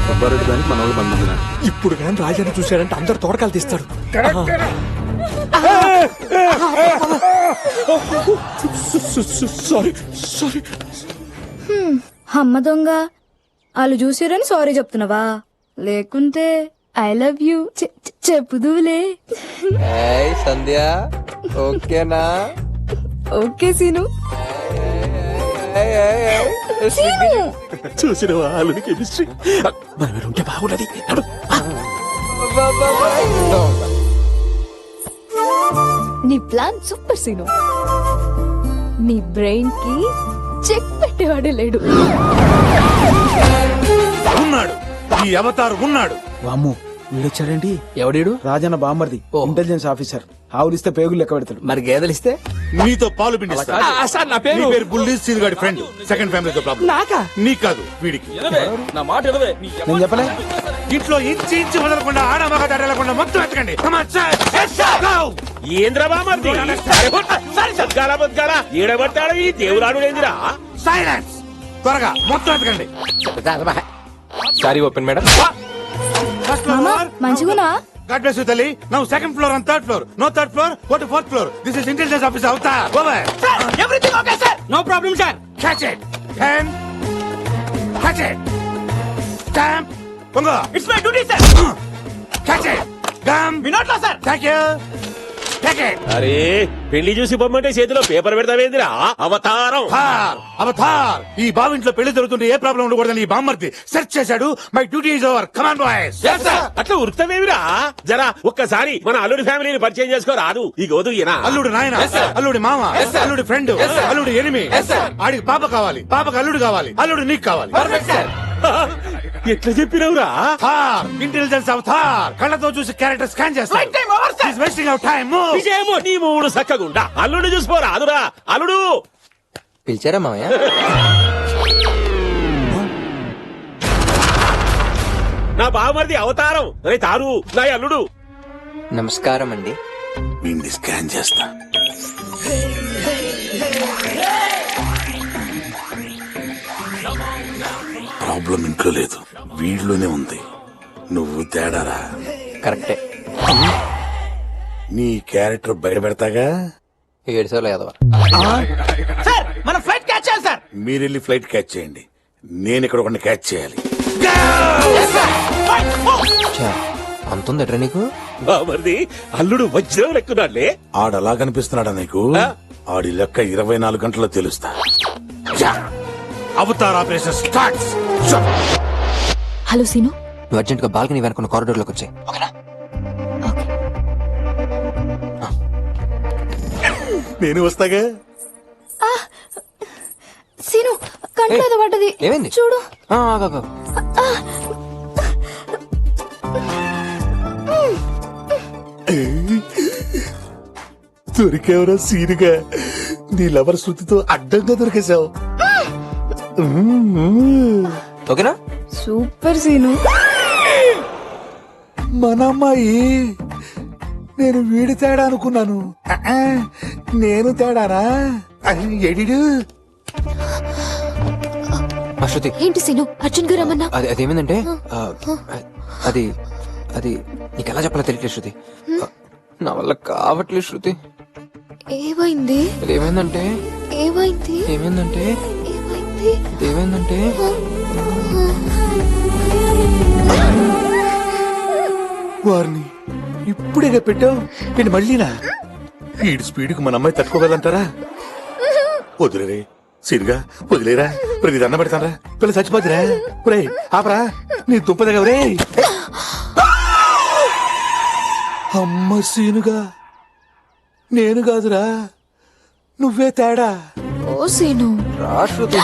సుబ్బారెడ్డి దానికి మన వాళ్ళు బంధించిన. ఇప్పుడు కానీ రాజాని చూశాడంటే అందరు తోడకాలు తీస్తాడు. Sorry sorry. అమ్మ దొంగ, వాళ్ళు చూసిరని సారీ చెప్తున్నావా? లేకుంటే ఐ లవ్ యూ చెప్పుదులే. సంధ్య ఓకేనా? ఓకే సీను. చూసిన వాళ్ళని కెమిస్ట్రీ మనం ఉంటే బాగున్నది. నీ ప్లాన్ సూపర్ సీను. నీ బ్రెయిన్ కి చెక్ పెట్టేవాడే లేడు. ఉన్నాడు, ఈ అవతార్ ఉన్నాడు. వామ్ము వీడొచ్చాడేంటి? ఎవడీడు? రాజన్న బామ్మర్ది, ఇంటెలిజెన్స్ ఆఫీసర్. ఆవులిస్తే పేగులు లెక్క పెడతాడు. మరి గేదెలు ఇస్తే నీతో పాలు పిండిస్తా. సార్ నా నీ పేరు పేరు బుల్లి సీన్ గారి ఫ్రెండ్. సెకండ్ ఫ్యామిలీతో ప్రాబ్లం. నాకా? నీకు కాదు, వీడికి. నా మాట వినవే. నేను చెప్పలే? ఇంట్లో ఇంచి ఇంచి వదలకుండా ఆడమగ తడలకుండా మొత్తం ఎత్తకండి. Come on, sir. Yes, sir. Go. ఏంద్రబామర్ది సద్గాల బద్గాల ఏడబట్టాడు ఈ దేవురాడు ఏందిరా? Silence. త్వరగా మొత్తం ఎత్తకండి. Sorry open madam. First floor. మంచిగునా? God bless you, Tali. Now second floor and third floor. No third floor, go to fourth floor. This is intelligence officer Avatar. Over. Sir, everything okay, sir? No problem, sir. Catch it. Pen. Catch it. Stamp. Bunga. It's my duty, sir. Catch it. Gum. Vinodla, sir. Thank you. Take it. అరే పెళ్లి చూసి పొమ్మంటే చేతిలో paper పెడతావేందిరా? అవతారం. Avatar. ఈ బావింట్లో పెళ్లి జరుగుతుంటే ఏ problem ఉండకూడదని ఈ బామ్మర్ది సెర్చ్ చేశాడు. My duty is over. Come on boys. అట్లా ఉరుకుతావేమిరా? జరా ఒక్కసారి మన అల్లుడి ఫ్యామిలీని పరిచయం చేసుకో రాదు. ఈ గోదు ఈయన అల్లుడు నాయన, అల్లుడి మామ, అల్లుడి ఫ్రెండ్, అల్లుడి ఎనిమి. ఆడికి పాప కావాలి, పాపకు అల్లుడు కావాలి, అల్లుడు నీకు కావాలి. ఎట్లా చెప్పినవురా? Intelligence Avatar. కళ్ళతో చూసి క్యారెక్టర్ స్కాన్ చేస్తాడు. Wasting hour time. విజయము నీ మూడు సక్కగుండా అల్లుడు చూసిపోరా అదురా. అల్లుడు పిలిచారా మామయ్య? నా బావమరిది అవతారం. రే తారు నా అల్లుడు. నమస్కారం అండి. వీడిని స్కాన్ చేస్తా. ప్రాబ్లం ఇంట్లో లేదు, వీడిలోనే ఉంది. నువ్వు తేడారా? కరెక్టే. నీ క్యారెక్టర్ బయట పెడతాగా. 7 సార్లు యాదవ. సార్ మన ఫ్లైట్ క్యాచ్ చేయాలి సార్. మీరెళ్ళి ఫ్లైట్ క్యాచ్ చేయండి, నేను ఇక్కడ ఒకరిని క్యాచ్ చేయాలి. అంతుందట్రా నీకు? బావమరిది అల్లుడు వజ్రం లెక్కున్నాడులే. ఆడలా కనిపిస్తున్నాడా నీకు? ఆడి లెక్క 24 గంటల్లో తెలుస్తా. Avatar operation starts. Hello Seenu. నువ్వు అర్జెంట్ గా బాల్కనీ వెనుకున్న కారిడోర్ లోకి వచ్చాయి. ఓకేనా? నేను వస్తాగా. సీను కంట్లో ఏదో పడ్డది. ఏమైంది? చూడు. దొరికేవరా సీనుగా? నీ లవర్ శృతితో అడ్డంగా దొరికేశావు. ఓకేనా? సూపర్ సీను. మన అమ్మాయి. నేను వీడి తేడా అనుకున్నాను. నేను తేడానా? ఎడిడు. శృతి. ఏంటి సీను అర్జున్ గారు రమ్మన్నా? అదేమైందంటే అది అది నీకు ఎలా చెప్పాలో తెలియట్లేదు శృతి. నా వల్ల కావట్లేదు శృతి. ఏమైంది? ఏమైందంటే ఏమైంది? ఏమైందంటే ఏమైంది? ఏమైందంటే వారిని ఇప్పుడే పెట్టావు. నేను మళ్ళీనా? వీడి స్పీడ్కి మన అమ్మాయి తట్టుకోగలంటారా? వదిలేరే సీనుగా, వదిలేరా. ప్రతి దండ పెడతానరా, పిల్ల చచ్చిపోతురా. రే ఆపరా, నీ దుంపదగా. రే అమ్మ సీనుగా, నేను కాదురా, నువ్వే తేడా. ఓ సీను. రా శృతి.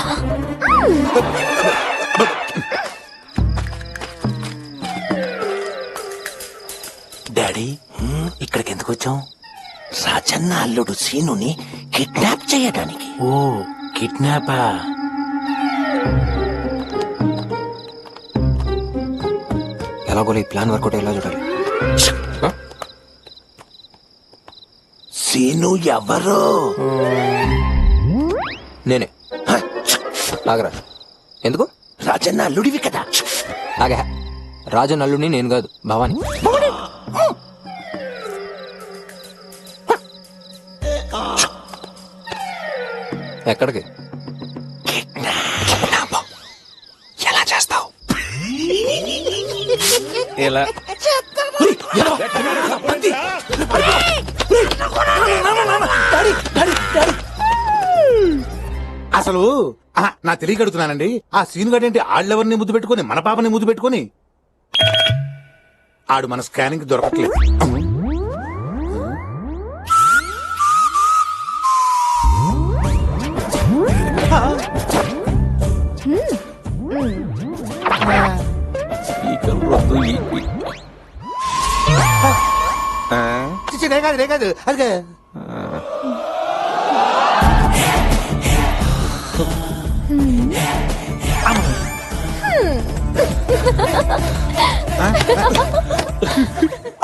డాడీ ఇక్కడికి ఎందుకు వచ్చాం? రాజన్న అల్లుడు సీనుని కిడ్నాప్ చేయడానికి. ఓ కిడ్నాపా? ఎలాగో ఈ ప్లాన్ వర్కౌట్ ఎలా చూడాలి. సీను ఎవరు? నేనే. ఆగరా. ఎందుకు? రాజన్న అల్లుడివి కదా. ఆగా. రాజన్ అల్లుడిని నేను కాదు, భవాని. ఎక్కడికి? ఎలా చేస్తావు? ఎలా? అసలు నా తెలియక అడుగుతున్నానండి, ఆ సీన్ గడేంటి ఆళ్ళెవరిని ముద్దు పెట్టుకుని మన పాపని ముద్దు పెట్టుకుని ఆడు మన స్కానింగ్ దొరకట్లేదు. రేకాదు అదే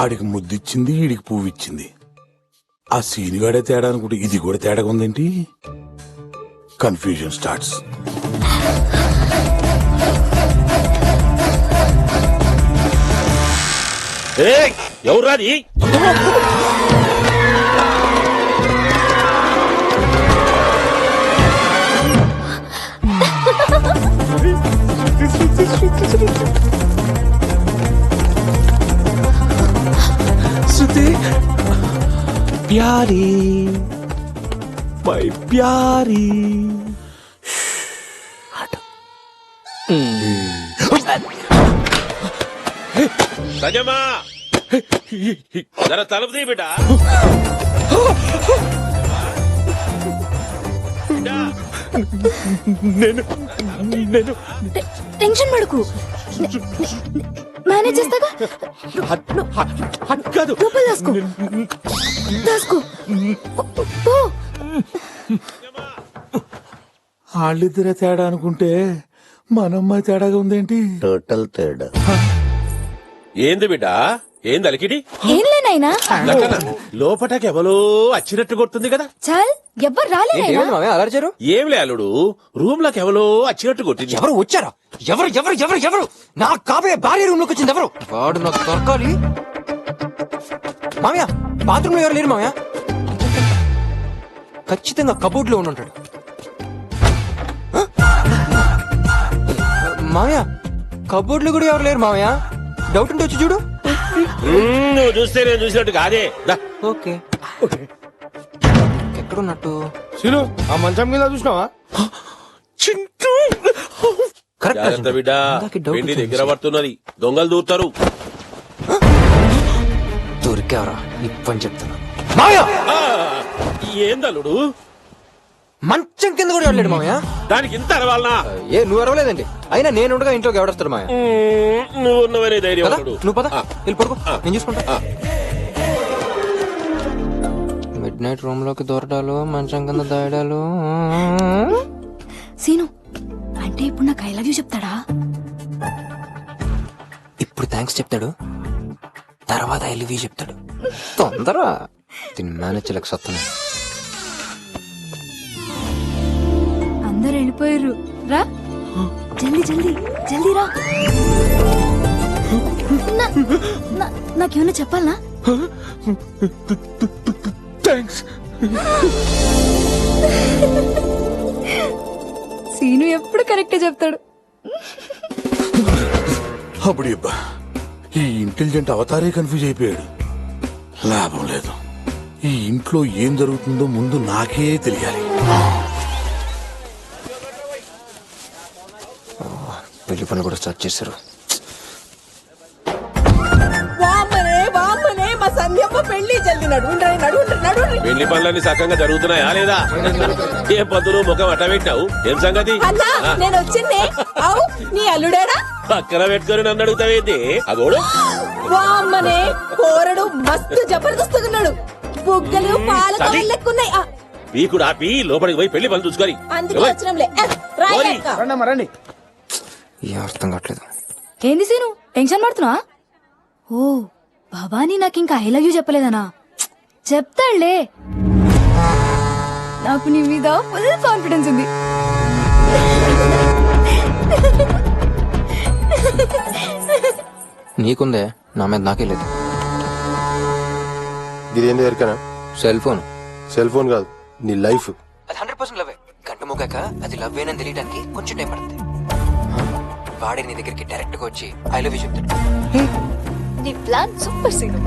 ఆడికి ముద్దిచ్చింది, ఈడికి పువ్వు ఇచ్చింది. ఆ సీనిగాడే తేడా అనుకుంటే ఇది కూడా తేడాగా ఉందేంటి? Confusion starts. ఎవరాది? శృతి ప్యారీ మై ప్యారీ. సంజమా జర తలుపు తీ బిడ్డ. నేను నేను టెన్షన్ పడకు, మేనేజ్ చేస్తాగా. కాదు లోపల దాసుకో, దాసుకో. పో. వాళ్ళిద్దరే తేడా అనుకుంటే మనమ్మాయి తేడాగా ఉందేంటి? టోటల్ తేడా. ఏంది బిడ్డ, ఏంది అలికిడి? ఏం లేనైనా, లోపటకెవలో వచ్చినట్టు కొడుతుంది కదా. చాల్ ఎవ్వరు రాలేనైనా. అలర్చారు ఏం లే అల్లుడు, రూమ్ లోకి ఎవలో వచ్చినట్టు కొట్టింది. ఎవరు వచ్చారా? ఎవరు ఎవరు ఎవరు ఎవరు? నా కాబోయే భార్య రూమ్ లోకి వచ్చింది ఎవరు? వాడు నాకు దొరకాలి. మామయ్య బాత్రూమ్ లో ఎవరు లేరు మామయ్య? ఖచ్చితంగా కబోర్డ్ లో ఉండుంటాడు. మామయ్య కబోర్డ్ లో కూడా ఎవరు లేరు మామయ్య. డౌట్ ఉంటే వచ్చి చూడు. నువ్వు చూస్తే నేను చూసినట్టు కాదే. ఓకే ఎక్కడున్నట్టు? శీను ఆ మంచం కింద చూసినావా? జాగ్రత్త బిడ్డ, వెండి దగ్గర పడుతున్నది, దొంగలు దూరుతారు. దొరికావరా ఇప్పని చెప్తున్నా. ఏందల్లుడు, మంచం కింద కూడా వెళ్ళాడు మామయ్య. దానికి ఇంత అరవాలనా? ఏ నువ్వు అరవలేదండి, అయినా నేను ఉండగా ఇంట్లోకి ఎవడొస్తాడు మామయ్య? నువ్వు ఉన్నవనే ధైర్యం. నువ్వు పద వెళ్ళి పడుకో, నేను చూసుకుంటా. మిడ్ నైట్ రూమ్ లోకి దూరడాలు, మంచం కింద దాయడాలు. సీను అంటే ఇప్పుడు నాకు ఐ లవ్ యూ చెప్తాడా? ఇప్పుడు థ్యాంక్స్ చెప్తాడు, తర్వాత ఐ లవ్ యూ చెప్తాడు. తొందర దీన్ని మేనేజ్ చేయలేక సత్తున్నా. అందరు వెళ్ళిపోయారు, రా జల్దీ జల్దీ జల్దీ రా. నాకేమన్నా చెప్పాలనా? థ్యాంక్స్. సీను ఎప్పుడు కరెక్టే చెప్తాడు. అప్పుడు ఈ ఇంటెలిజెంట్ అవతారే కన్ఫ్యూజ్ అయిపోయాడు. లాభం లేదు, ఈ ఇంట్లో ఏం జరుగుతుందో ముందు నాకే తెలియాలి. పెళ్లి పనులు కూడా స్టార్ట్ చేశారు. పెళ్లి పనులన్నీ సక్కంగా జరుగుతున్నాయా లేదా? ఏం పంతులు ముఖం అట్ట పెట్టావు, ఏం సంగతి? నేను వచ్చింది నీ అల్లుడేడా? పక్కన పెట్టుకుని నన్ను అడుగుతావేంటి? అగోడు వామ్మనే కోరడు మస్తు జబర్దస్తుకున్నాడు. బుగ్గలు పాల లెక్కున్నాయి. పీకుడు ఆపి లోపలికి పోయి పెళ్లి పనులు చూసుకొని అందుకే వచ్చినంలే. రండి. ఏం అర్థం కావట్లేదు. ఏంది సీను టెన్షన్ పడుతున్నా? ఓ భవానీ నాకు ఇంకా ఐ లవ్ యూ చెప్పలేదనా? చెప్తాడులే, నాకు నీ మీద ఫుల్ కాన్ఫిడెన్స్ ఉంది. నీకుందే, నా మీద నాకే లేదు. ఇదేంది ఎరికనా? Cell phone. సెల్ ఫోన్ కాదు, నీ లైఫ్. అది 100% లవ్. గంట మొగాక అది లవ్ ఏనని తెలియడానికి కొంచెం టైం పడుతుంది. వాడే నీ దగ్గరికి డైరెక్ట్ గా వచ్చి ఐ లవ్ యూ చెప్తాడు. నీ ప్లాన్ సూపర్ సీను.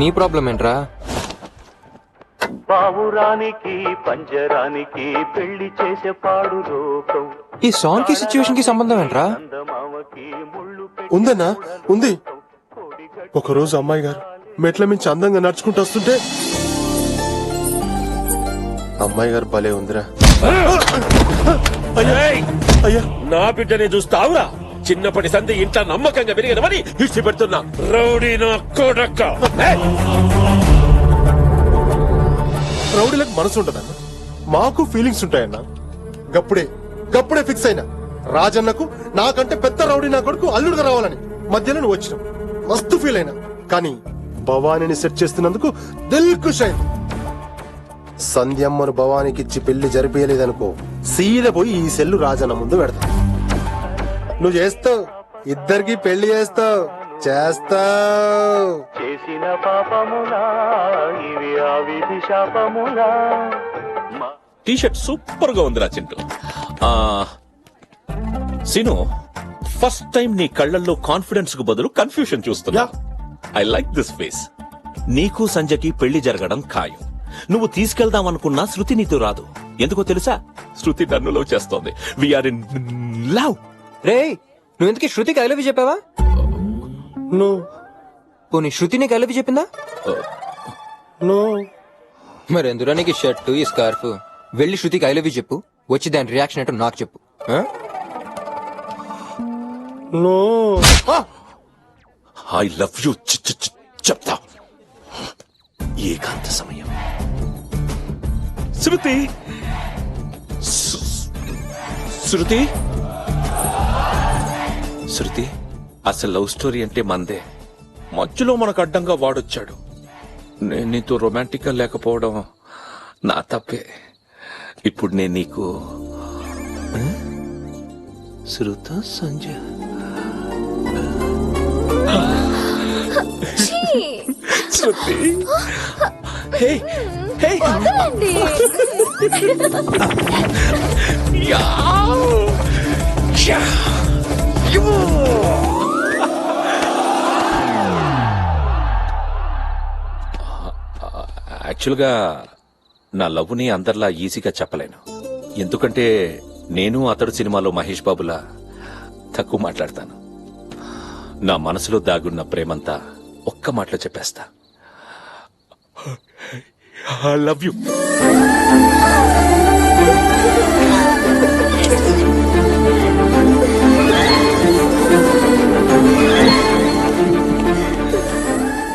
నీ ప్రాబ్లం ఏంట్రా? పావురానికి పంజరానికి పెళ్లి చేసే పాడు లోకం. ఈ సాంగ్ కి సిచ్యువేషన్ కి సంబంధం ఏంట్రా? ఉందన్నా ఉంది. ఒకరోజు అమ్మాయి గారు మెట్ల మించి అందంగా నడుచుకుంటూ వస్తుంటే అమ్మాయి గారు భలే ఉందిరా. అయ్యా నా బిడ్డనే చూస్తావురా? చిన్నప్పటి సంధి ఇంట్లో నమ్మకంగా పెరిగినవని ఇష్టి పెడుతున్నా రౌడీ నా కొడక్క. రౌడీలకు మనసు ఉంటదన్న, మాకు ఫీలింగ్స్ ఉంటాయన్న. గప్పుడే ఫిక్స్ అయినా రాజన్నకు నాకంటే పెద్ద రౌడీ నా కొడుకు అల్లుడుగా రావాలని. మధ్యలో నువ్వు వచ్చినావు, మస్తు ఫీల్ అయినా. కానీ భవానీని సెట్ చేస్తున్నందుకు దిల్ ఖుష్ అయింది. సంధ్యమ్మను భవానీకిచ్చి పెళ్లి జరిపేయలేదనుకో, సీదా పోయి ఈ సెల్లు రాజన్న ముందు పెడతా. నువ్వు చేస్తావు, ఇద్దరికి పెళ్లి చేస్తావు. చేసిన పాపములా ఇవి ఆ విధి శాపములా. టీషర్ట్ సూపర్ గా ఉందిరా చింటూ. సిను, ఫస్ట్ టైం నీ కళ్ళల్లో కాన్ఫిడెన్స్ కు బదులు కన్ఫ్యూషన్ చూస్తున్నా. I like this face. నీకు సంజయ్కి పెళ్లి జరగడం ఖాయం. నువ్వు తీసుకెళ్దాం అనుకున్నా శృతి నీతో రాదు. ఎందుకో తెలుసా? శృతి నన్ను లవ్ చేస్తోంది. We are in love. రే, నువ్వు ఎందుకు శృతికి ఐ లవ్ యూ చెప్పావా? పోనీ శృతి నీకు ఐ లవ్ యూ చెప్పిందా? మరి ఎందురా నీకు షర్టు ఈ స్కార్ఫ్? వెళ్ళి శృతికి ఐ లవ్ యూ చెప్పు, వచ్చి దాని రియాక్షన్ ఏంటో నాకు చెప్పు. ఐ లవ్ యూ చెప్తా. ఏకాంత సమయం. శృతి శృతి శృతి, అసలు లవ్ స్టోరీ అంటే మందే. మధ్యలో మనకు అడ్డంగా వాడొచ్చాడు. నేను నీతో రొమాంటిక్ గా లేకపోవడం నా తప్పే. ఇప్పుడు నేను నీకు శృత సంజయ్ శృతి. హే హే యాక్చువల్గా నా లవ్ని అందరిలా ఈజీగా చెప్పలేను. ఎందుకంటే నేను అతడు సినిమాలో మహేష్ బాబులా తక్కువ మాట్లాడతాను. నా మనసులో దాగున్న ప్రేమంతా ఒక్క మాటలో చెప్పేస్తా. I love you.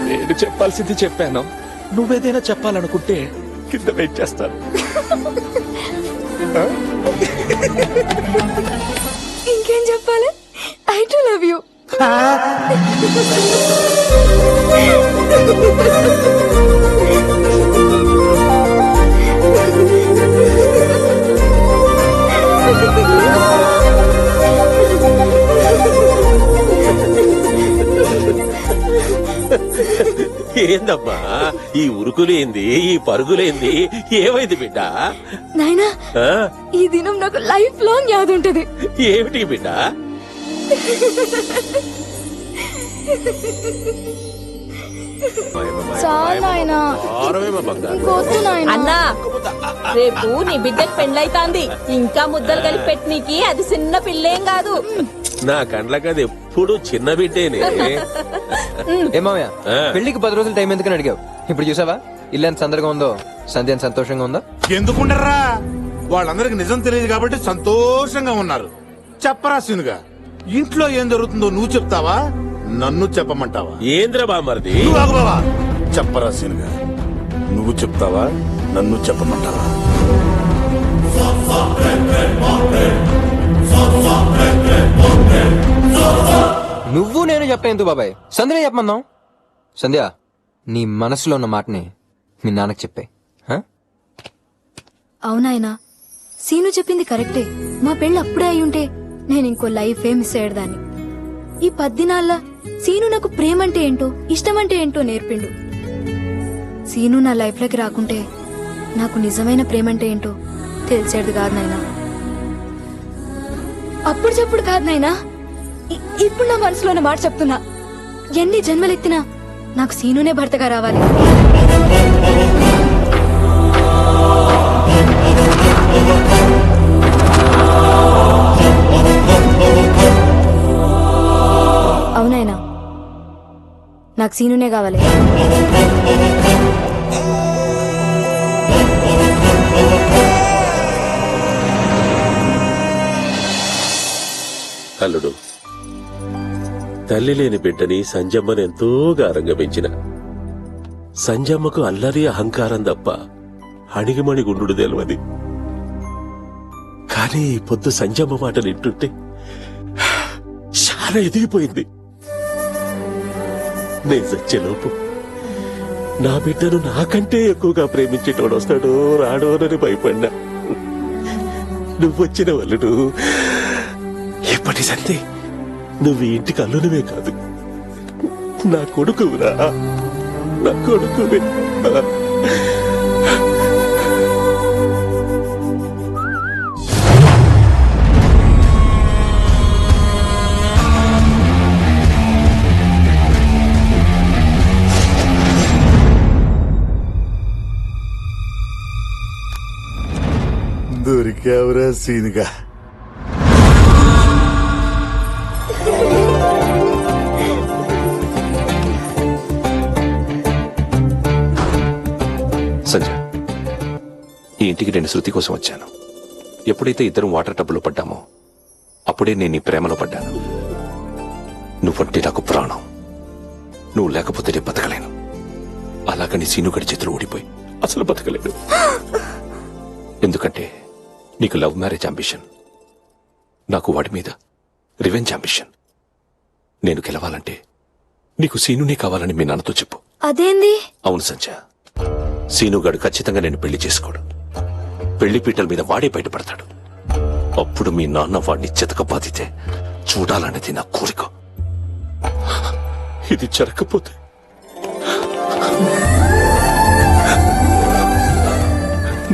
నేను చెప్పాల్సింది చెప్పాను. నువ్వేదైనా చెప్పాలనుకుంటే కింద వెయిట్ చేస్తాను. ఇంకేం చెప్పాలి? I to love you. ఏందమ్మా ఈ ఉరుకులేంది, ఈ పరుగులేంది? ఏమైంది బిడ్డ? నాయనా, ఈ దినం నాకు లైఫ్ లాంగ్ యాద్ ఉంటది. ఏమిటి బిడ్డ? అన్నా, రేపు నీ బిడ్డకు పెండ్లైతాంది. ఇంకా ముద్దలు కలిపి పెట్టనీకి అది చిన్న పిల్లేం కాదు. నా కండ్లకి అది ఎప్పుడు చిన్న బిడ్డేనే. ఏమయ్యా, పెళ్లికి 10 రోజులు టైం ఎందుకని అడిగావు? ఇప్పుడు చూసావా ఇల్లు ఎంత సందడిగా ఉందో, సంధ్య ఎంత సంతోషంగా ఉందో. ఎందుకుండరా? వాళ్ళందరికి నిజం తెలియదు కాబట్టి సంతోషంగా ఉన్నారు. చెప్పరా సీనుగా, ఇంట్లో ఏం జరుగుతుందో నువ్వు చెప్తావా, నన్ను చెప్పమంటావా? ఏంద్ర బామర్ది? చెప్పరా సీనుగా, నువ్వు చెప్తావా, నన్ను చెప్పమంటావా? నువ్వు నేను చెప్పేందుకు బాబాయ్, సంధ్యనే చెప్పమందాం. సంధ్య, నీ మనసులో ఉన్న మాటని మీ నాన్నకి చెప్పే. అవునాయనా, సీను చెప్పింది కరెక్టే. మా పెళ్ళి అప్పుడే అయి ఉంటే నేను ఇంకో లైఫ్ మిస్ అయ్యేదాన్ని. ఈ 10 దినాల్లో సీను నాకు ప్రేమంటే ఏంటో, ఇష్టమంటే ఏంటో నేర్పిండు. సీను నా లైఫ్ లోకి రాకుంటే నాకు నిజమైన ప్రేమంటే ఏంటో తెలిసేది కాదు నాయనా. అప్పుడు చెప్పుడు కాదు నాయనా, ఇప్పుడు నా మనసులో ఉన్న మాట చెప్తున్నా. ఎన్ని జన్మలెత్తినా నాకు సీనునే భర్తగా రావాలి. నాకు సీనునే కావాలి. అల్లుడు, తల్లి లేని బిడ్డని సంజమ్మని ఎంతో గారంగా పెంచిన సంజమ్మకు అల్లరి అహంకారం తప్ప అణిగిమణి గుండు తెలియదు. కానీ ఈ పొద్దు సంజమ్మ మాటలు వింటుంటే చాలా ఎదిగిపోయింది. నేను చచ్చేలోపు నా బిడ్డను నాకంటే ఎక్కువగా ప్రేమించేటోడు వస్తాడో రాడోనని భయపడినా. నువ్వొచ్చిన వల్లుడు ఎప్పటి సంతే నువ్వు ఈ ఇంటికి అల్లునివే కాదు, నా కొడుకురా, నా కొడుకువే. దొరికావురా సీనుగా. సంజయ్, ఈ ఇంటికి నేను శృతి కోసం వచ్చాను. ఎప్పుడైతే ఇద్దరం వాటర్ టబ్బులో పడ్డామో అప్పుడే నేను నీ ప్రేమలో పడ్డాను. నువ్వంటే నాకు ప్రాణం. నువ్వు లేకపోతే నేను బతకలేను. అలాగని సీనుగడి చేతులు ఊడిపోయి అసలు బతకలేను. ఎందుకంటే నీకు లవ్ మ్యారేజ్ అంబిషన్, నాకు వాడి మీద రివెంజ్ అంబిషన్. నేను గెలవాలంటే నీకు సీనునే కావాలని మీ నాన్నతో చెప్పు. అదేంది? అవును సంజయ్, సీనుగాడు ఖచ్చితంగా నేను పెళ్లి చేసుకోడు. పెళ్లి పీటల మీద వాడే బయటపడతాడు. అప్పుడు మీ నాన్న వాడిని చితకబాదితే చూడాలనేది నా కోరిక. ఇది జరగకపోతే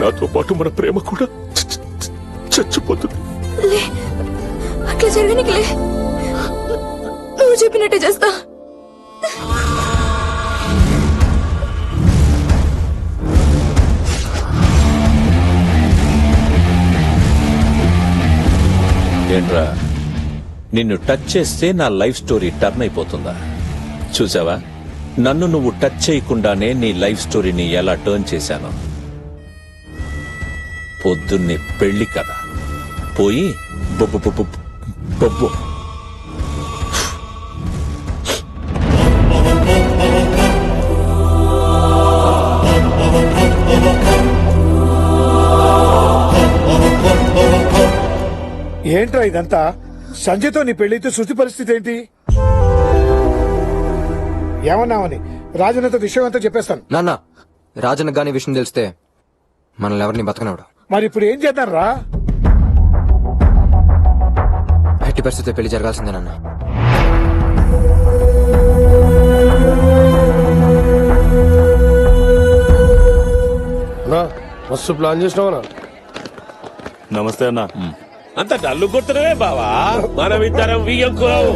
నాతో పాటు మన ప్రేమ కూడా చచ్చిపోతుంది. అట్లా జరగనికిలే, నువ్వు చెప్పినట్టే చేస్తా. ఏంట్రా, నిన్ను టచ్ చేస్తే నా లైఫ్ స్టోరీ టర్న్ అయిపోతుందా? చూసావా, నన్ను నువ్వు టచ్ చేయకుండానే నీ లైఫ్ స్టోరీని ఎలా టర్న్ చేశాను. పొద్దున్నే పెళ్లి కదా, పోయి బొబ్బు బొబ్బు బొబ్బు. ఏంట్రా ఇదంతా? సంజయ్తో నీ పెళ్లితో శృతి పరిస్థితి ఏంటి? ఏమన్నావని రాజన్నతో విషయం అంతా చెప్పేస్తాను. నాన్న, రాజన్న గాని విషయం తెలిస్తే మనల్ని ఎవరిని బతకనవడు. మరి ఇప్పుడు ఏం చేద్దాం రా? ఎట్టి పరిస్థితి పెళ్లి జరగాల్సిందే నాన్న. మస్తు ప్లాన్ చేసినావనా? నమస్తే అన్న. అంత డల్లు కొడుతున్నావే బావా, మనం ఇద్దరం వియ్యంకులం.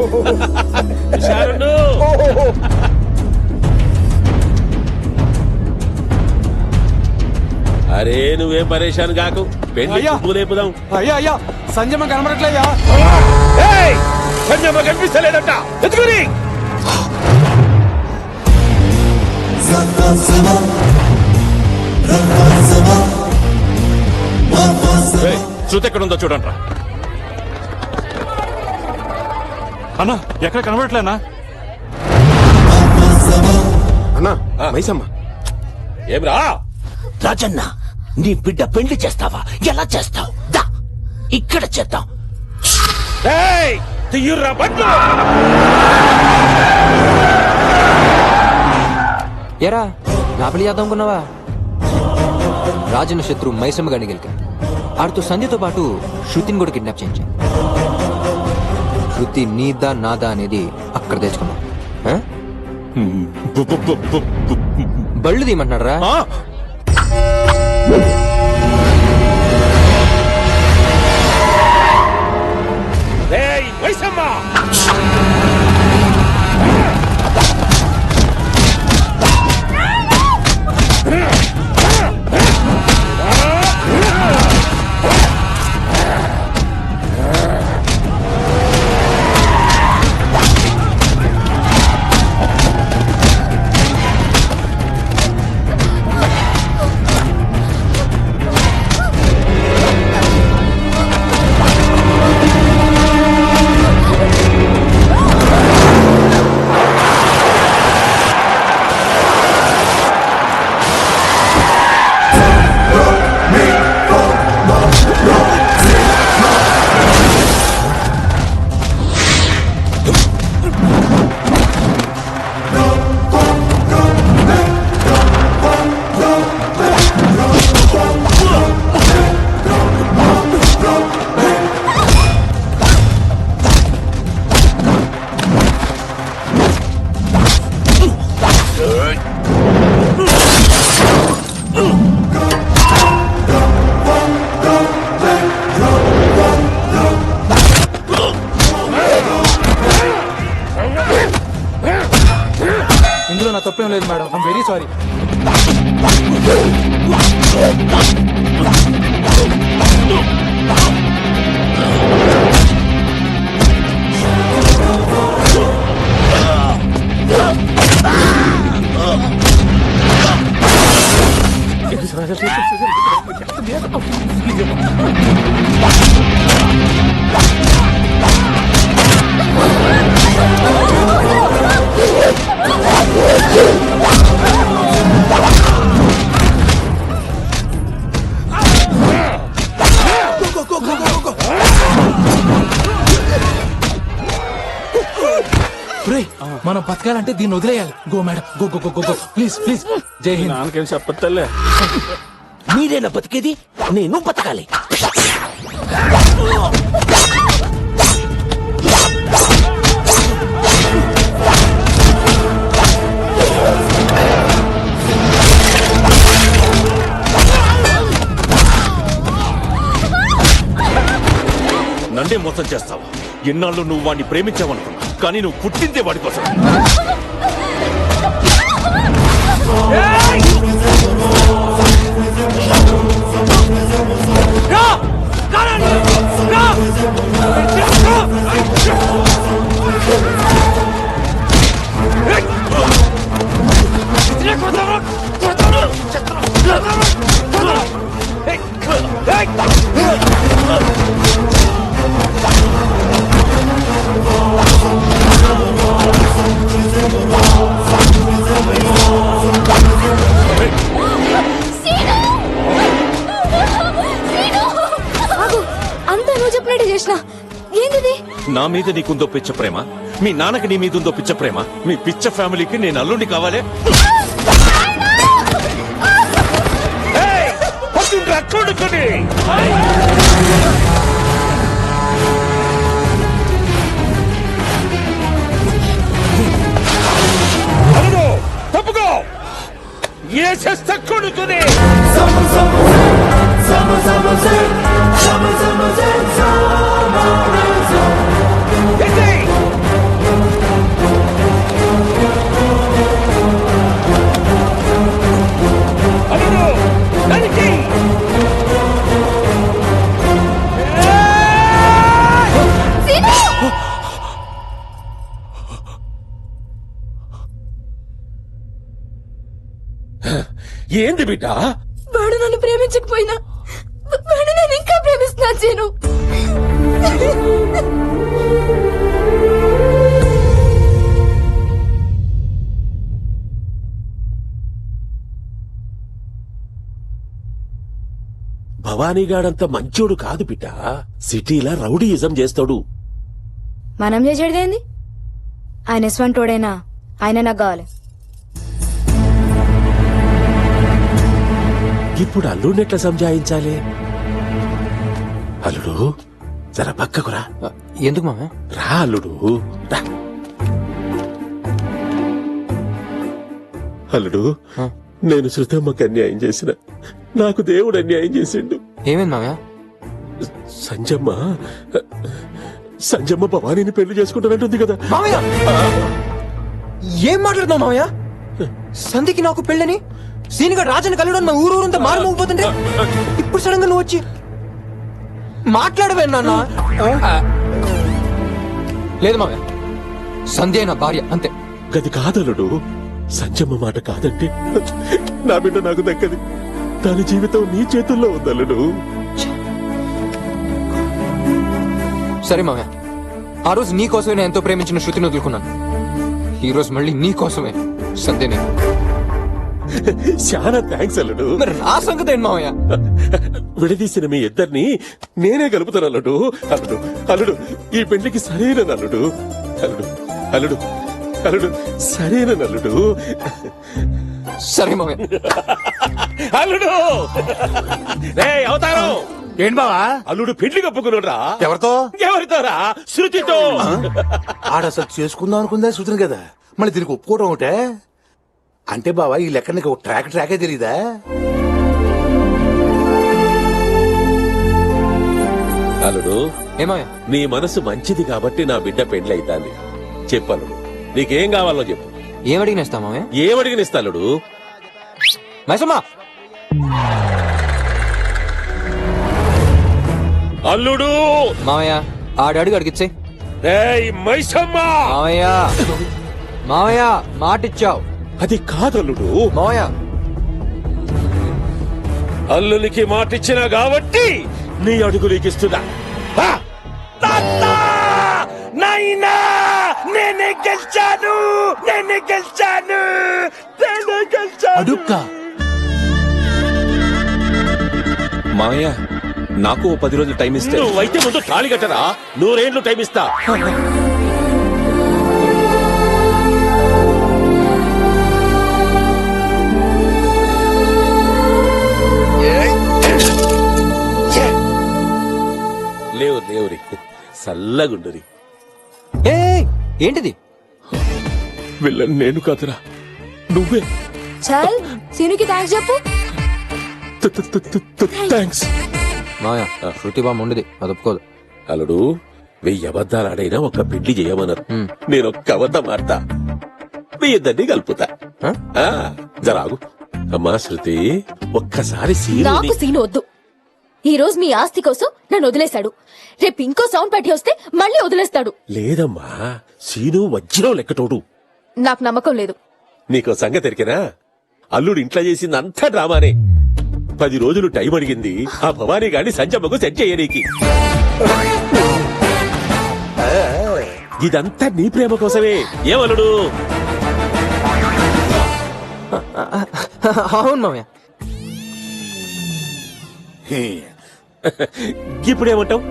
అరే నువ్వేం పరేషాన్ కాకు, పెళ్లి లేపుదాం. అయ్యా అయ్యా, సంజయ్ కనబడట్లయ్యా. సంజయ్ కనిపిస్తలేదట, ఎత్తుకుని. శృతి ఎక్కడుందో చూడండి రా. అన్నా, ఎక్కడ కనబడట్లేనా? అన్నా, మైసమ్మ. ఏమ్రా రాజన్న, నీ బిడ్డ పెళ్లి చేస్తావా? ఎలా చేస్తావు? దా ఇక్కడ చేద్దాం. తీయుర్రా బండ్లు. ఎరా, నా పెళ్లి చేద్దాం అనుకున్నావా? రాజన్న శత్రు మైసమ్మ గాని గెలికా. ఆడితో సంధ్యతో పాటు శృతిని కూడా కిడ్నాప్ చేయించా. శృతి నీదా నాదా అనేది అక్కడ తెచ్చుకున్నాం. బళ్ళు తీయమంటున్నాడు రా. తప్పేం లేదు మేడం, ఐమ్ వెరీ సారీ. మనం బతకాలంటే దీన్ని వదిలేయాలి. Go madam, go go go go please please. జై హింద్. నాన్నకేం చెప్పలే. మీరేనా బతికేది? నేను బతకాలి. నన్నే మోసం చేస్తావా? ఎన్నాళ్ళు నువ్వు వాడిని ప్రేమించావనుకున్నా, కానీ నువ్వు పుట్టిందే వాడి కోసం. అంతా నువ్వు చెప్పినట్టు చేసిన. ఏంటిది? నా మీద నీకుందో పిచ్చ ప్రేమ, మీ నాన్నకి నీ మీద ఉందో పిచ్చ ప్రేమ, మీ పిచ్చ ఫ్యామిలీకి నేను అల్లుండి కావాలి. కొడుకుని తప్పుకో. ఏ చేస్తా కొడుకుని. ఏంది బిడ్డ? వాడు నన్ను ప్రేమించకపోయినా వాడు నేను ఇంకా ప్రేమిస్తున్నా చేను. భవానీగాడంత మంచోడు కాదు బిడ్డ. సిటీలా రౌడీయిజం చేస్తాడు. మనం చేసేదేంది? ఆయన ఎస్వంటోడైనా ఆయన నాకు కావాలి. ఇప్పుడు అల్లుడిని ఎట్లా సంజాయించాలి? అల్లుడు జర పక్కకురా. ఎందుకు మామ? రా అల్లుడు రా. అల్లుడు, నేను శృతమ్మకి అన్యాయం చేసిన, నాకు దేవుడు అన్యాయం చేసిండు. ఏమైంది మామయ్య? సంజమ్మ భవానీని పెళ్లి చేసుకుంటానంటుంది కదా. మామయ్య ఏం మాట్లాడుతున్నావు మామయ్య? సంధికి నాకు పెళ్ళని సీనిగా రాజని కలవడం మా ఊరంతా మారుమోగిపోతుంటే ఇప్పుడు సడన్ గా నువ్వు వచ్చి మాట్లాడవే నాన్న. లేదు మామయ్య, సంధ్య నా భార్య అంతే. గది కాదలుడు. సంజమ్మ మాట కాదంటే నా బిడ్డ నాకు దక్కది. దాని జీవితం నీ చేతుల్లో ఉందల్లుడు. సరే మామయ్య, ఆ రోజు నీ కోసమే నేను ఎంతో ప్రేమించిన శృతిని వదులుకున్నాను. ఈ రోజు మళ్ళీ నీ కోసమే సంధ్యని. చాలా థ్యాంక్స్ అల్లుడు. మరి ఆ సంగతి ఏంటి మామయ్య? విడదీసిన మీ ఇద్దరిని నేనే కలుపుతాను అల్లుడు. అల్లుడు అల్లుడు ఈ పెళ్లికి సరైన అల్లుడు. అల్లుడు అల్లుడు అల్లుడు సరైన అల్లుడు. సరే మామయ్య. అల్లుడు అవతారం ఏంటి బావా? అల్లుడు పెళ్లి కప్పుకున్నాడు. ఎవరితో? ఎవరితోరా? శృతితో. ఆడసలు చేసుకుందాం అనుకుందా శృతిని కదా, మళ్ళీ దీనికి ఒప్పుకోవడం ఒకటే. అంటే బావా ఈ లెక్క నీకు ట్రాకే తెలీదా? అల్లుడు ఏమయ్య, నీ మనసు మంచిది కాబట్టి నా బిడ్డ పెళ్లి అవుతాంది. చెప్పను, నీకేం కావాలో చెప్పు. ఏమడిగిన ఇస్తా మామయ్య? ఏమడిగినిస్తా అల్లుడు? మైసమ్మా, అల్లుడు మామయ్య ఆడడుగు అడిగిచ్చే. రేయ్ మైసమ్మా! మామయ్య మామయ్య మాటిచ్చావు. అది కాదల్లుడు. మామయ్య అల్లునికి మాటిచ్చినా కాబట్టి నీ అడుగు నీకిస్తున్నా. నైనా నేనే గెలిచాను, నేనే గెలిచాను, నేనే గెలిచాను. అడుక్క మామయ్య నాకు ఓ 10 రోజులు టైం ఇస్తే. నువ్వైతే ముందు తాళి కట్టరా, 100 ఏళ్ళు టైం ఇస్తా. లేవురి సల్లగుండురి. ఏంటిది? వెళ్ళను నేను కాదురా, నువ్వే. చల్ సీనుకి థ్యాంక్స్ చెప్పు. థ్యాంక్స్. మామయ్య శృతి బామ్మ ఉండేది, అది ఒప్పుకోదు. అల్లుడు 1000 అబద్ధాలు ఆడైనా ఒక పెళ్లి చేయమన్నారు. నేను ఒక్క అబద్ధం ఆడతా, మీ ఇద్దరిని కలుపుతా. జరాగు. అమ్మా శృతి, ఒక్కసారి నాకు సీను వద్దు. ఈ రోజు మీ ఆస్తి కోసం నన్ను వదిలేశాడు. రేపు ఇంకో సౌండ్ పెట్టి వస్తే మళ్ళీ వదిలేస్తాడు. లేదమ్మా, సీను వజ్రం లెక్కటోడు. నాకు నమ్మకం లేదు. నీకో సంగతి ఎరికినా, అల్లుడు ఇంట్లో చేసింది అంతా డ్రామానే. 10 రోజులు టైం అడిగింది ఆ భవానీ గాని సంజమ్మకు సెట్ చేయనీకి. ఇదంతా నీ ప్రేమ కోసమే. ఏమల్లుడు? అవును మామయ్య. ఇప్పుడేమంటావు?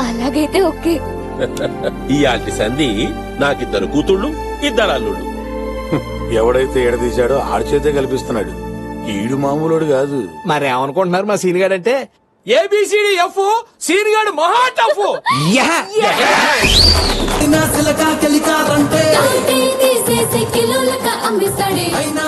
అలాగైతే ఓకే. ఇయాల్టి సంధి నాకిద్దరు కూతుళ్ళు, 2 అల్లుళ్ళు. ఎవడైతే ఎడదీశాడో ఆడి చేతే కల్పిస్తున్నాడు. ఈడు మామూలుడు కాదు. మరేమనుకుంటున్నారు మా సీన్ గాడంటే? ఏబిసిడి ఎఫ్, సీన్ గాడు మహా టఫ్. కలికారంటే తీసేసి కిలోలక అమ్మిస్తాడే. అయినా